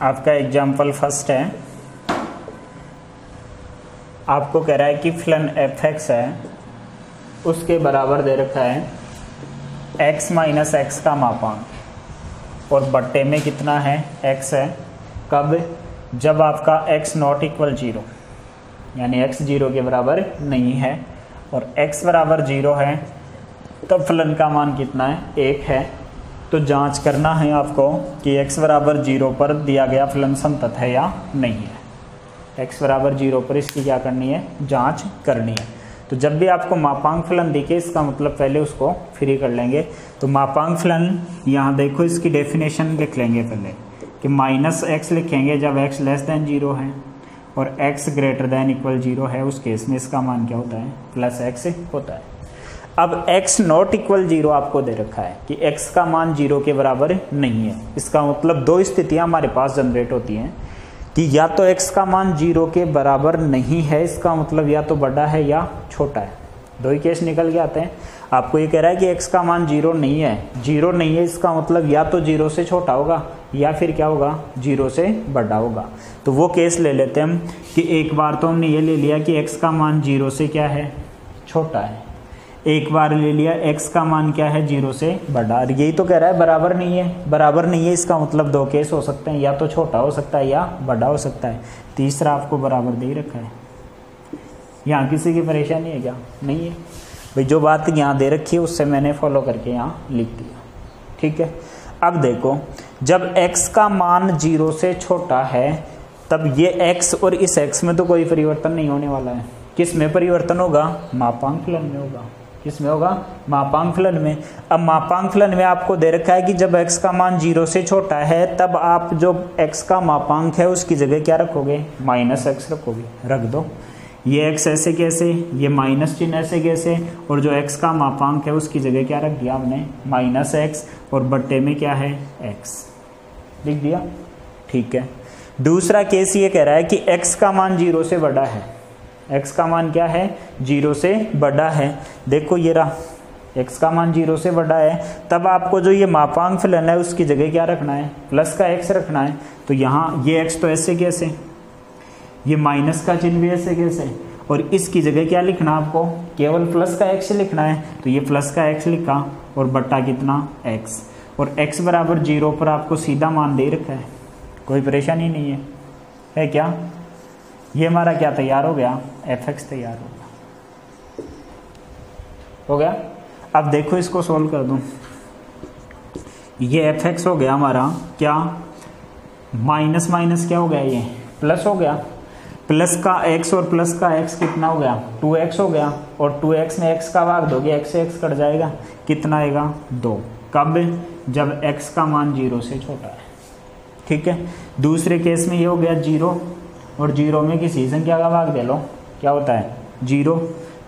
आपका एग्जाम्पल फर्स्ट है। आपको कह रहा है कि फलन f(x) है, उसके बराबर दे रखा है x माइनस एक्स का मापांक, और बट्टे में कितना है, x है। कब? जब आपका x नॉट इक्वल 0, यानी x 0 के बराबर नहीं है, और x बराबर 0 है, तब फलन का मान कितना है, 1 है। तो जांच करना है आपको कि x बराबर 0 पर दिया गया फलन संतत है या नहीं है। x बराबर 0 पर इसकी क्या करनी है, जांच करनी है। तो जब भी आपको मापांक फलन दिखे, इसका मतलब पहले उसको फ्री कर लेंगे। तो मापांक फलन यहाँ देखो, इसकी डेफिनेशन लिख लेंगे पहले कि माइनस एक्स लिखेंगे जब x लेस देन 0 है और x ग्रेटर देन इक्वल 0 है, उस केस में इसका मान क्या होता है, प्लस x होता है। अब x नॉट इक्वल 0 आपको दे रखा है कि x का मान 0 के बराबर नहीं है। इसका मतलब 2 स्थितियां हमारे पास जनरेट होती हैं कि या तो x का मान 0 के बराबर नहीं है, इसका मतलब या तो बड़ा है या छोटा है। 2 ही केस निकल के आते हैं। आपको ये कह रहा है कि x का मान 0 नहीं है, 0 नहीं है, इसका मतलब या तो 0 से छोटा होगा या फिर क्या होगा, 0 से बड़ा होगा। तो वो केस ले लेते हैं हम कि एक बार तो हमने ये ले लिया कि x का मान 0 से क्या है, छोटा है। एक बार ले लिया x का मान क्या है, 0 से बड़ा। और यही तो कह रहा है बराबर नहीं है, बराबर नहीं है, इसका मतलब 2 केस हो सकते हैं, या तो छोटा हो सकता है या बड़ा हो सकता है। तीसरा आपको बराबर दे ही रखा है। यहाँ किसी की परेशानी है क्या, नहीं है भाई। जो बात यहाँ दे रखी है उससे मैंने फॉलो करके यहाँ लिख दिया। ठीक है, अब देखो, जब x का मान 0 से छोटा है तब ये x और इस x में तो कोई परिवर्तन नहीं होने वाला है। किस में परिवर्तन होगा, मापांक फलन में होगा। किसमें होगा, मापांक फलन में। अब मापांक फलन में आपको दे रखा है कि जब x का मान 0 से छोटा है तब आप जो x का मापांक है उसकी जगह क्या रखोगे, माइनस x रखोगे। रख दो, ये x ऐसे कैसे, ये माइनस चिन्ह ऐसे कैसे, और जो x का मापांक है उसकी जगह क्या रख दिया हमने, माइनस x, और बट्टे में क्या है, x लिख दिया। ठीक है, दूसरा केस ये कह रहा है कि x का मान 0 से बड़ा है। x का मान क्या है, 0 से बड़ा है। देखो ये रहा, x का मान 0 से बड़ा है, तब आपको जो ये मापांक फलन है उसकी जगह क्या रखना है, प्लस का x रखना है। तो यहाँ ये x तो ऐसे कैसे, ये माइनस का चिन्ह भी ऐसे कैसे, और इसकी जगह क्या लिखना आपको, केवल प्लस का x लिखना है। तो ये प्लस का x लिखा और बट्टा कितना, x, और x बराबर 0 पर आपको सीधा मान दे रखा है, कोई परेशानी नहीं है क्या। ये हमारा क्या तैयार हो गया, f(x) तैयार हो गया। अब देखो इसको सोल्व कर दूं, ये f(x) हो गया हमारा क्या, माइनस माइनस क्या हो गया, ये प्लस हो गया। प्लस का x और प्लस का x कितना हो गया 2x हो गया, और 2x में x का भाग दोगे x से x कट जाएगा, कितना आएगा 2। कब? जब x का मान 0 से छोटा है। ठीक है, दूसरे केस में ये हो गया 0, और 0 में किसी संख्या का भाग दे लो, क्या होता है 0।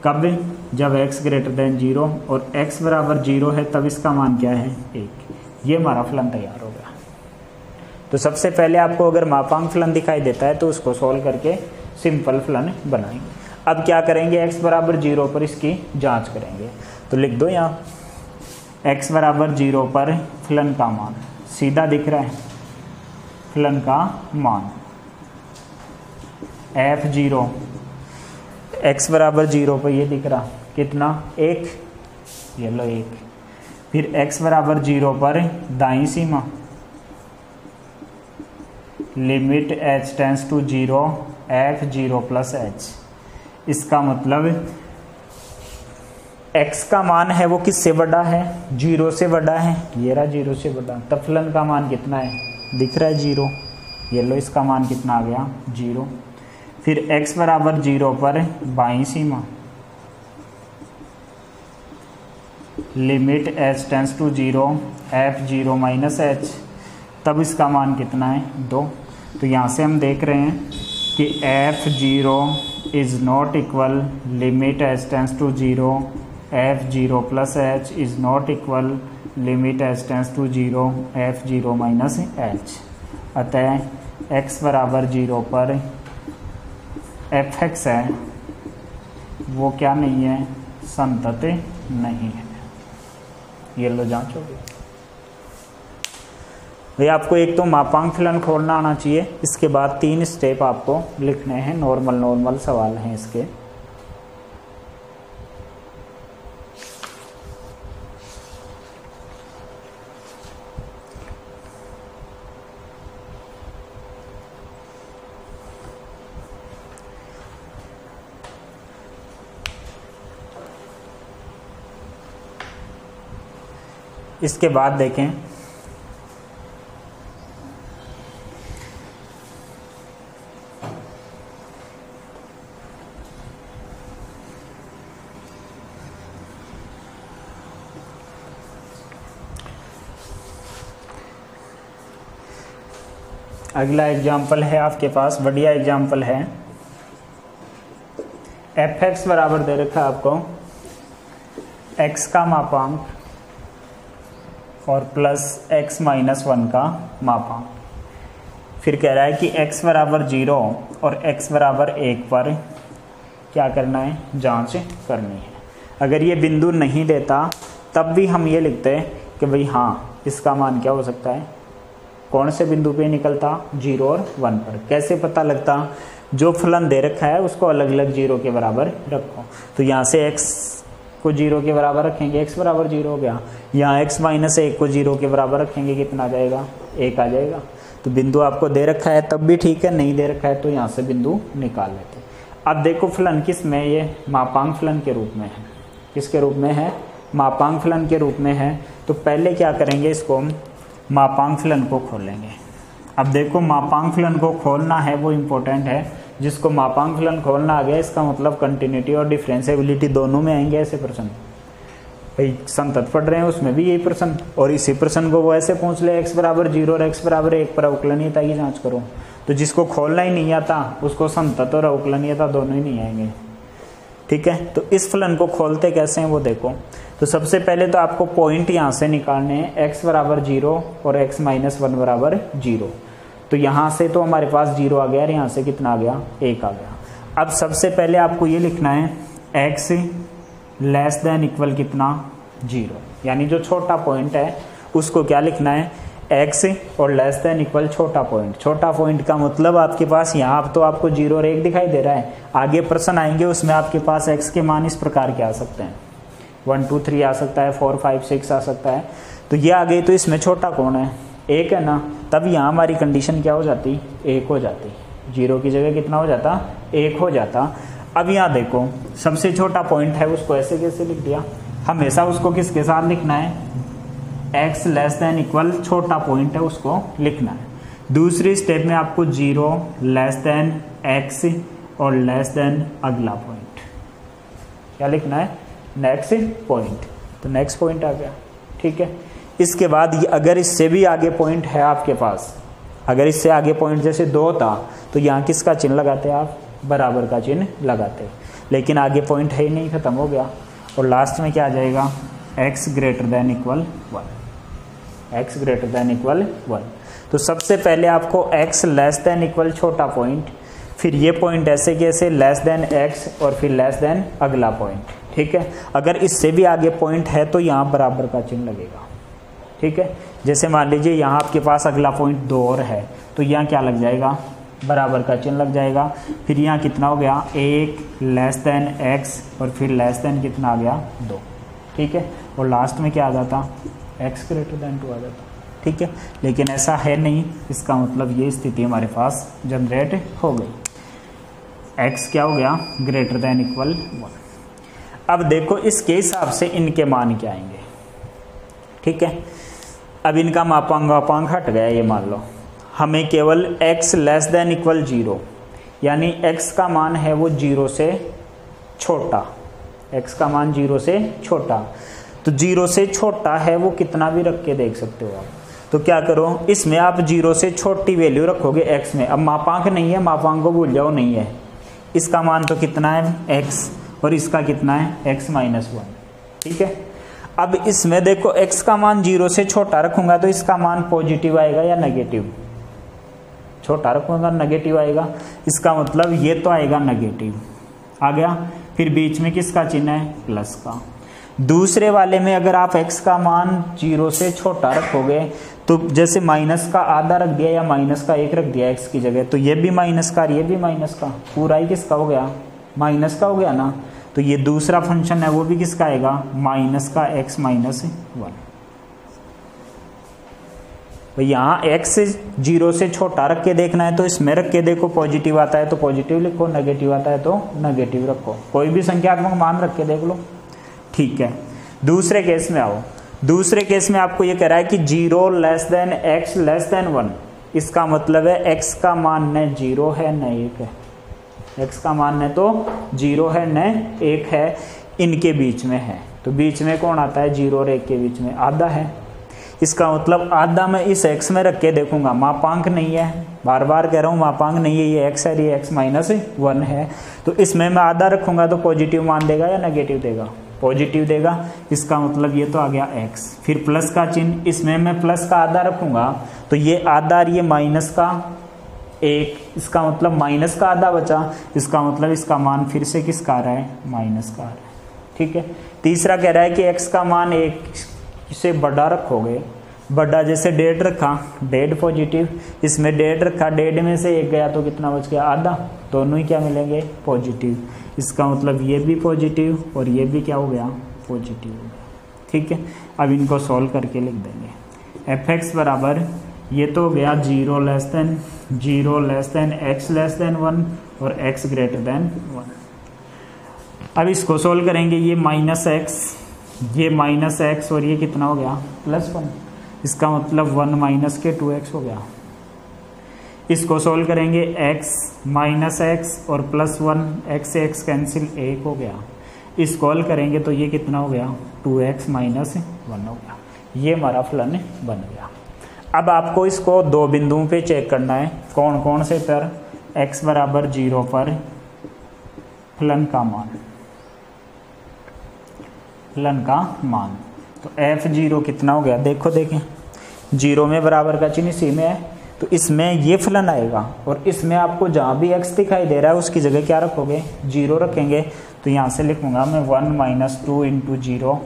कब? जब x ग्रेटर देन 0 और x बराबर 0 है, तब इसका मान क्या है 1। ये हमारा फलन तैयार हो गया। तो सबसे पहले आपको अगर मापांक फलन दिखाई देता है तो उसको सोल्व करके सिंपल फलन बनाएंगे। अब क्या करेंगे, x बराबर 0 पर इसकी जांच करेंगे। तो लिख दो यहाँ x बराबर 0 पर फलन का मान, सीधा दिख रहा है फलन का मान f0, x बराबर 0 पर ये दिख रहा कितना 1, ये लो 1। फिर x बराबर 0 पर दाईं सीमा limit h tends to 0 f0 plus h। इसका मतलब x का मान है वो किससे बड़ा है 0 से बड़ा है, ये रहा 0 से बड़ा, तब फलन का मान कितना है दिख रहा है 0, ये लो इसका मान कितना आ गया 0। फिर x बराबर 0 पर बाईं सीमा limit h tends to 0 f0 minus h, तब इसका मान कितना है 2। तो यहाँ से हम देख रहे हैं कि f0 is not equal limit h tends to 0 f0 plus h is not equal limit h tends to 0 f0 minus h। अतः x बराबर 0 पर fx है वो क्या नहीं है, संतत नहीं है। ये लो जांच हो गई भाई। आपको एक तो मापांक फलन खोलना आना चाहिए, इसके बाद 3 स्टेप आपको लिखने हैं, नॉर्मल सवाल हैं इसके। इसके बाद देखें अगला एग्जाम्पल है आपके पास, बढ़िया एग्जाम्पल है। fx बराबर दे रखा है आपको x का मापांक और प्लस x माइनस 1 का मापांक। फिर कह रहा है कि x बराबर 0 और x बराबर 1 पर क्या करना है, जांच करनी है। अगर ये बिंदु नहीं देता तब भी हम ये लिखते हैं कि भाई हाँ इसका मान क्या हो सकता है, कौन से बिंदु पे निकलता 0 और 1 पर। कैसे पता लगता, जो फलन दे रखा है उसको अलग अलग 0 के बराबर रखो। तो यहाँ से x को 0 के बराबर रखेंगे, x बराबर 0 हो गया। यहाँ x माइनस 1 को 0 के बराबर रखेंगे, कितना आ जाएगा 1 आ जाएगा। तो बिंदु आपको दे रखा है तब भी ठीक है, नहीं दे रखा है तो यहाँ से बिंदु निकाल लेते। अब देखो फलन किस में, ये मापांक फलन के रूप में है। किसके रूप में है, मापांक फलन के रूप में है। तो पहले क्या करेंगे, इसको मापांक फलन को खोलेंगे। अब देखो मापांक फलन को खोलना है वो इम्पोर्टेंट है। जिसको मापांक फलन खोलना आ गया इसका मतलब कंटिन्यूटी और डिफरेंशिएबिलिटी दोनों में आएंगे ऐसे प्रश्न। भाई संतत पढ़ रहे हैं उसमें भी यही प्रश्न, और इसी प्रश्न को वो ऐसे पूछ ले x बराबर 0 और x बराबर 1 पर अवकलनीयता की जांच करो। तो जिसको खोलना ही नहीं आता उसको संतत और अवकलनीयता दोनों ही नहीं आएंगे। ठीक है, तो इस फलन को खोलते कैसे हैं वो देखो। तो सबसे पहले तो आपको पॉइंट यहाँ से निकालने हैं, x बराबर 0 और x माइनस 1 बराबर 0। तो यहाँ से तो हमारे पास 0 आ गया और यहाँ से कितना आ गया 1 आ गया। अब सबसे पहले आपको ये लिखना है x लेस देन इक्वल कितना 0, यानी जो छोटा पॉइंट है उसको क्या लिखना है x और लेस देन इक्वल छोटा पॉइंट। छोटा पॉइंट का मतलब आपके पास यहाँ अब तो आपको 0 और 1 दिखाई दे रहा है, आगे प्रश्न आएंगे उसमें आपके पास x के मान इस प्रकार के आ सकते हैं, 1 2 3 आ सकता है, 4 5 6 आ सकता है। तो ये आ गई, तो इसमें छोटा कौन है 1 है ना, तब यहाँ हमारी कंडीशन क्या हो जाती 1 हो जाती, 0 की जगह कितना हो जाता 1 हो जाता। अब यहाँ देखो सबसे छोटा पॉइंट है उसको ऐसे कैसे लिख दिया, हमेशा उसको किसके साथ लिखना है x लेस देन इक्वल छोटा पॉइंट है उसको लिखना है। दूसरी स्टेप में आपको 0 लेस देन x और लेस देन अगला पॉइंट क्या लिखना है, नेक्स्ट पॉइंट। तो नेक्स्ट पॉइंट आ गया, ठीक है। इसके बाद अगर इससे भी आगे पॉइंट है आपके पास, अगर इससे आगे पॉइंट जैसे 2 था तो यहाँ किसका चिन्ह लगाते आप, बराबर का चिन्ह लगाते, लेकिन आगे पॉइंट है ही नहीं, खत्म हो गया। और लास्ट में क्या आ जाएगा, x greater than equal 1, x greater than equal 1। तो सबसे पहले आपको x लेस देन इक्वल छोटा पॉइंट, फिर ये पॉइंट ऐसे कि ऐसे लेस देन x और फिर लेस देन अगला पॉइंट, ठीक है। अगर इससे भी आगे पॉइंट है तो यहाँ बराबर का चिन्ह लगेगा, ठीक है। जैसे मान लीजिए यहाँ आपके पास अगला पॉइंट 2 और है तो यहाँ क्या लग जाएगा, बराबर का चिन्ह लग जाएगा। फिर यहाँ कितना हो गया, 1 लेस देन x और फिर लेस देन कितना आ गया 2, ठीक है। और लास्ट में क्या आ जाता, x ग्रेटर देन 2 आ जाता, ठीक है। लेकिन ऐसा है नहीं, इसका मतलब ये स्थिति हमारे पास जनरेट हो गई, x क्या हो गया, ग्रेटर देन इक्वल 1। अब देखो इसके हिसाब से इनके मान क्या आएंगे, ठीक है। अब इनका मापांक हट गया, ये मान लो हमें केवल x लेस देन इक्वल 0, यानी x का मान है वो 0 से छोटा, x का मान 0 से छोटा। तो 0 से छोटा है वो कितना भी रख के देख सकते हो आप। तो क्या करो, इसमें आप 0 से छोटी वैल्यू रखोगे x में। अब मापांक नहीं है, मापांक को भूल जाओ, नहीं है। इसका मान तो कितना है x और इसका कितना है x माइनस 1, ठीक है। अब इसमें देखो x का मान 0 से छोटा रखूंगा तो इसका मान पॉजिटिव आएगा या नेगेटिव, छोटा रखूंगा नेगेटिव आएगा, इसका मतलब ये तो आएगा नेगेटिव आ गया। फिर बीच में किसका चिन्ह है, प्लस का। दूसरे वाले में अगर आप x का मान 0 से छोटा रखोगे तो जैसे माइनस का आधा रख दिया या माइनस का 1 रख दिया x की जगह, तो ये भी माइनस का और ये भी माइनस का, पूरा ही किसका हो गया, माइनस का हो गया ना। तो ये दूसरा फंक्शन है वो भी किसका आएगा, माइनस का x माइनस 1। तो यहाँ x 0 से छोटा रख के देखना है तो इसमें रख के देखो, पॉजिटिव आता है तो पॉजिटिव लिखो, नेगेटिव आता है तो नेगेटिव रखो, कोई भी संख्यात्मक मान रख के देख लो, ठीक है। दूसरे केस में आओ, दूसरे केस में आपको ये कह रहा है कि 0 less than x less than 1, इसका मतलब है x का मान न 0 है न 1 है, x का मान न तो 0 है न 1 है, इनके बीच में है। तो बीच में कौन आता है, 0 और 1 के बीच में आधा है। इसका मतलब आधा मैं इस x में रख के देखूंगा, मापांक नहीं है, बार बार कह रहा हूँ मापांक नहीं है, ये x है, ये x माइनस 1 है। तो इसमें मैं आधा रखूंगा तो पॉजिटिव मान देगा या नेगेटिव देगा, पॉजिटिव देगा। इसका मतलब ये तो आ गया x। फिर प्लस का चिन्ह, इसमें मैं प्लस का आधा रखूंगा तो ये आधा और ये माइनस का 1, इसका मतलब माइनस का आधा बचा, इसका मतलब इसका मान फिर से किसका आ रहा है, माइनस का आ रहा है, ठीक है। तीसरा कह रहा है कि x का मान 1 से बड़ा रखोगे, बड़ा जैसे 1.5 रखा, 1.5 पॉजिटिव, इसमें 1.5 रखा, 1.5 में से 1 गया तो कितना बच गया, आधा, दोनों ही क्या मिलेंगे, पॉजिटिव। इसका मतलब ये भी पॉजिटिव और ये भी क्या हो गया, पॉजिटिव हो गया, ठीक है। अब इनको सॉल्व करके लिख देंगे, f(x) बराबर ये तो हो गया 0 less than x less than 1 और x ग्रेटर देन 1। अब इसको सॉल्व करेंगे, ये माइनस x, ये माइनस x और ये कितना हो गया, प्लस 1, इसका मतलब 1 माइनस के 2x हो गया। इसको सॉल्व करेंगे, x माइनस x और प्लस 1, x से x कैंसिल, 1 हो गया। इसको हल करेंगे तो ये कितना हो गया, 2x माइनस 1 हो गया। ये हमारा फलन बन गया। अब आपको इसको 2 बिंदुओं पे चेक करना है, कौन कौन से पर, x बराबर 0 पर फलन का मान, फलन का मान। तो f0 कितना हो गया, देखो देखें, 0 में बराबर का चिन्ह इसी में है तो इसमें ये फलन आएगा, और इसमें आपको जहाँ भी x दिखाई दे रहा है उसकी जगह क्या रखोगे, 0 रखेंगे। तो यहाँ से लिखूंगा मैं 1 माइनस 2 इंटू 0,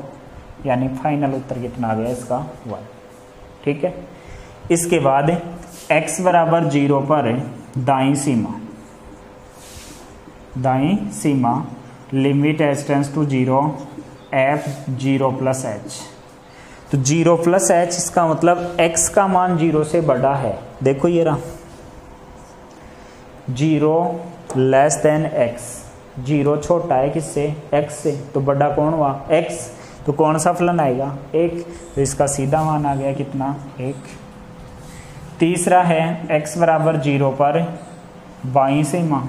यानी फाइनल उत्तर कितना आ गया इसका, 1, ठीक है। इसके बाद x बराबर 0 पर दाईं सीमा limit h tends to 0 f 0 plus h। तो 0 प्लस h, इसका मतलब x का मान 0 से बड़ा है, देखो ये रहा 0 लेस देन x, 0 छोटा है किससे, x से, तो बड़ा कौन हुआ, x। तो कौन सा फलन आएगा, 1, तो इसका सीधा मान आ गया कितना, 1। तीसरा है x बराबर 0 पर बाईं सीमा,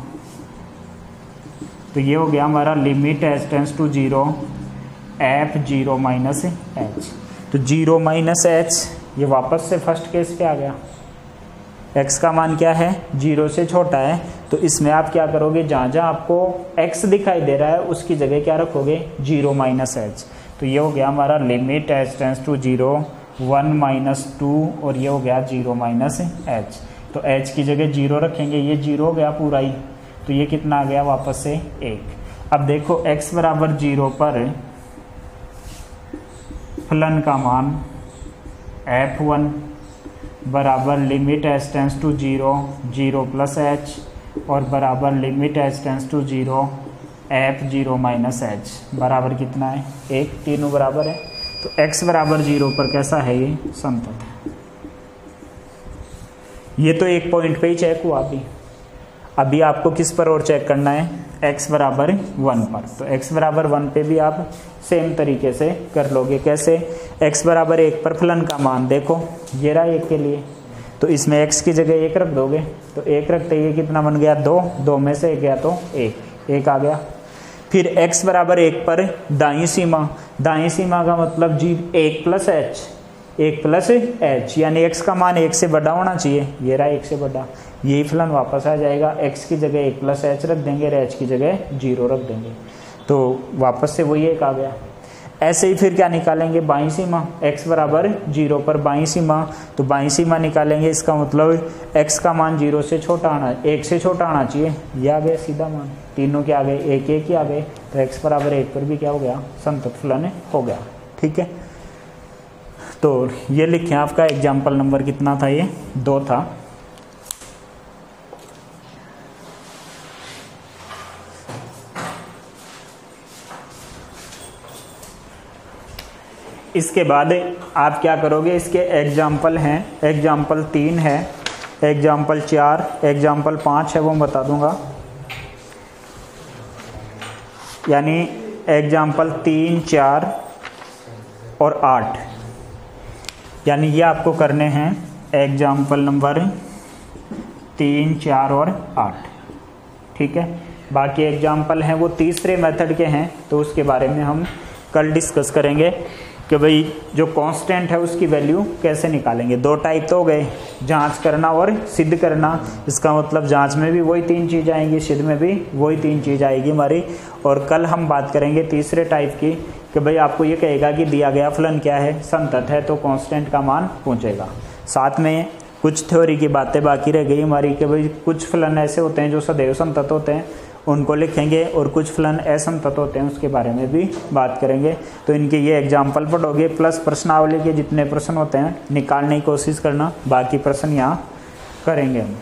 तो ये हो गया हमारा limit h tends to 0 f 0 minus h। तो 0 माइनस h ये वापस से फर्स्ट केस पे आ गया। x का मान क्या है, 0 से छोटा है, तो इसमें आप क्या करोगे, जहाँ जहाँ आपको x दिखाई दे रहा है उसकी जगह क्या रखोगे, 0 माइनस h। तो ये हो गया हमारा limit h tends to 0 1 minus 2 और ये हो गया 0 माइनस h। तो h की जगह 0 रखेंगे, ये 0 हो गया पूरा ही, तो ये कितना आ गया वापस से 1। अब देखो x बराबर 0 पर फलन का मान f1 बराबर limit h tends to 0 0 plus h और बराबर limit h tends to 0 f 0 minus h बराबर कितना है 1, तीनों बराबर है। तो x बराबर 0 पर कैसा है, ये संतत है। ये तो एक पॉइंट पे ही चेक हुआ अभी आपको किस पर और चेक करना है, x बराबर 1 पर। तो x बराबर 1 पे भी आप सेम तरीके से कर लोगे। कैसे, x बराबर 1 पर फलन का मान देखो, ये रहा 1 के लिए, तो इसमें x की जगह 1 रख दोगे, तो 1 रखते ये कितना बन गया 2, 2 में से 1 गया तो 1 आ गया। फिर x बराबर 1 पर दाईं सीमा, दाईं सीमा का मतलब जी 1 प्लस h यानी x का मान 1 से बड़ा होना चाहिए, ये रहा 1 से बड़ा, यही फलन वापस आ जाएगा। x की जगह 1 प्लस h रख देंगे और h की जगह 0 रख देंगे, तो वापस से वही 1 आ गया। ऐसे ही फिर क्या निकालेंगे, बाईं सीमा, x बराबर 0 पर बाईं सीमा, तो बाईं सीमा निकालेंगे, इसका मतलब x का मान 0 से छोटा आना, 1 से छोटा आना चाहिए, ये आ गया सीधा मान, तीनों के आ गए 1 1 ही आ गए, तो x बराबर 1 पर भी क्या हो गया, संतत फलन हो गया। ठीक है, तो ये लिखें, आपका एग्जाम्पल नंबर कितना था, ये 2 था। इसके बाद आप क्या करोगे, इसके एग्जाम्पल हैं, एग्जाम्पल 3 है, एग्जाम्पल 4, एग्जाम्पल 5 है, वो बता दूंगा। यानी एग्जाम्पल 3, 4 और 8, यानी ये आपको करने हैं एग्जाम्पल नंबर 3, 4 और 8। ठीक है, बाकी एग्जाम्पल हैं वो तीसरे मेथड के हैं, तो उसके बारे में हम कल डिस्कस करेंगे कि भाई जो कांस्टेंट है उसकी वैल्यू कैसे निकालेंगे। 2 टाइप तो हो गए, जांच करना और सिद्ध करना। इसका मतलब जांच में भी वही 3 चीज़ आएंगी, सिद्ध में भी वही 3 चीज़ आएगी हमारी। और कल हम बात करेंगे तीसरे टाइप की कि भाई आपको ये कहेगा कि दिया गया फलन क्या है, संतत है, तो कांस्टेंट का मान पूछेगा। साथ में कुछ थ्योरी की बातें बाकी रह गई हमारी कि भाई कुछ फलन ऐसे होते हैं जो सदैव संतत होते हैं, उनको लिखेंगे, और कुछ फलन असंतत होते हैं उसके बारे में भी बात करेंगे। तो इनके ये एग्जाम्पल पढ़ोगे, प्लस प्रश्नावली के जितने प्रश्न होते हैं निकालने की कोशिश करना, बाकी प्रश्न यहाँ करेंगे हम।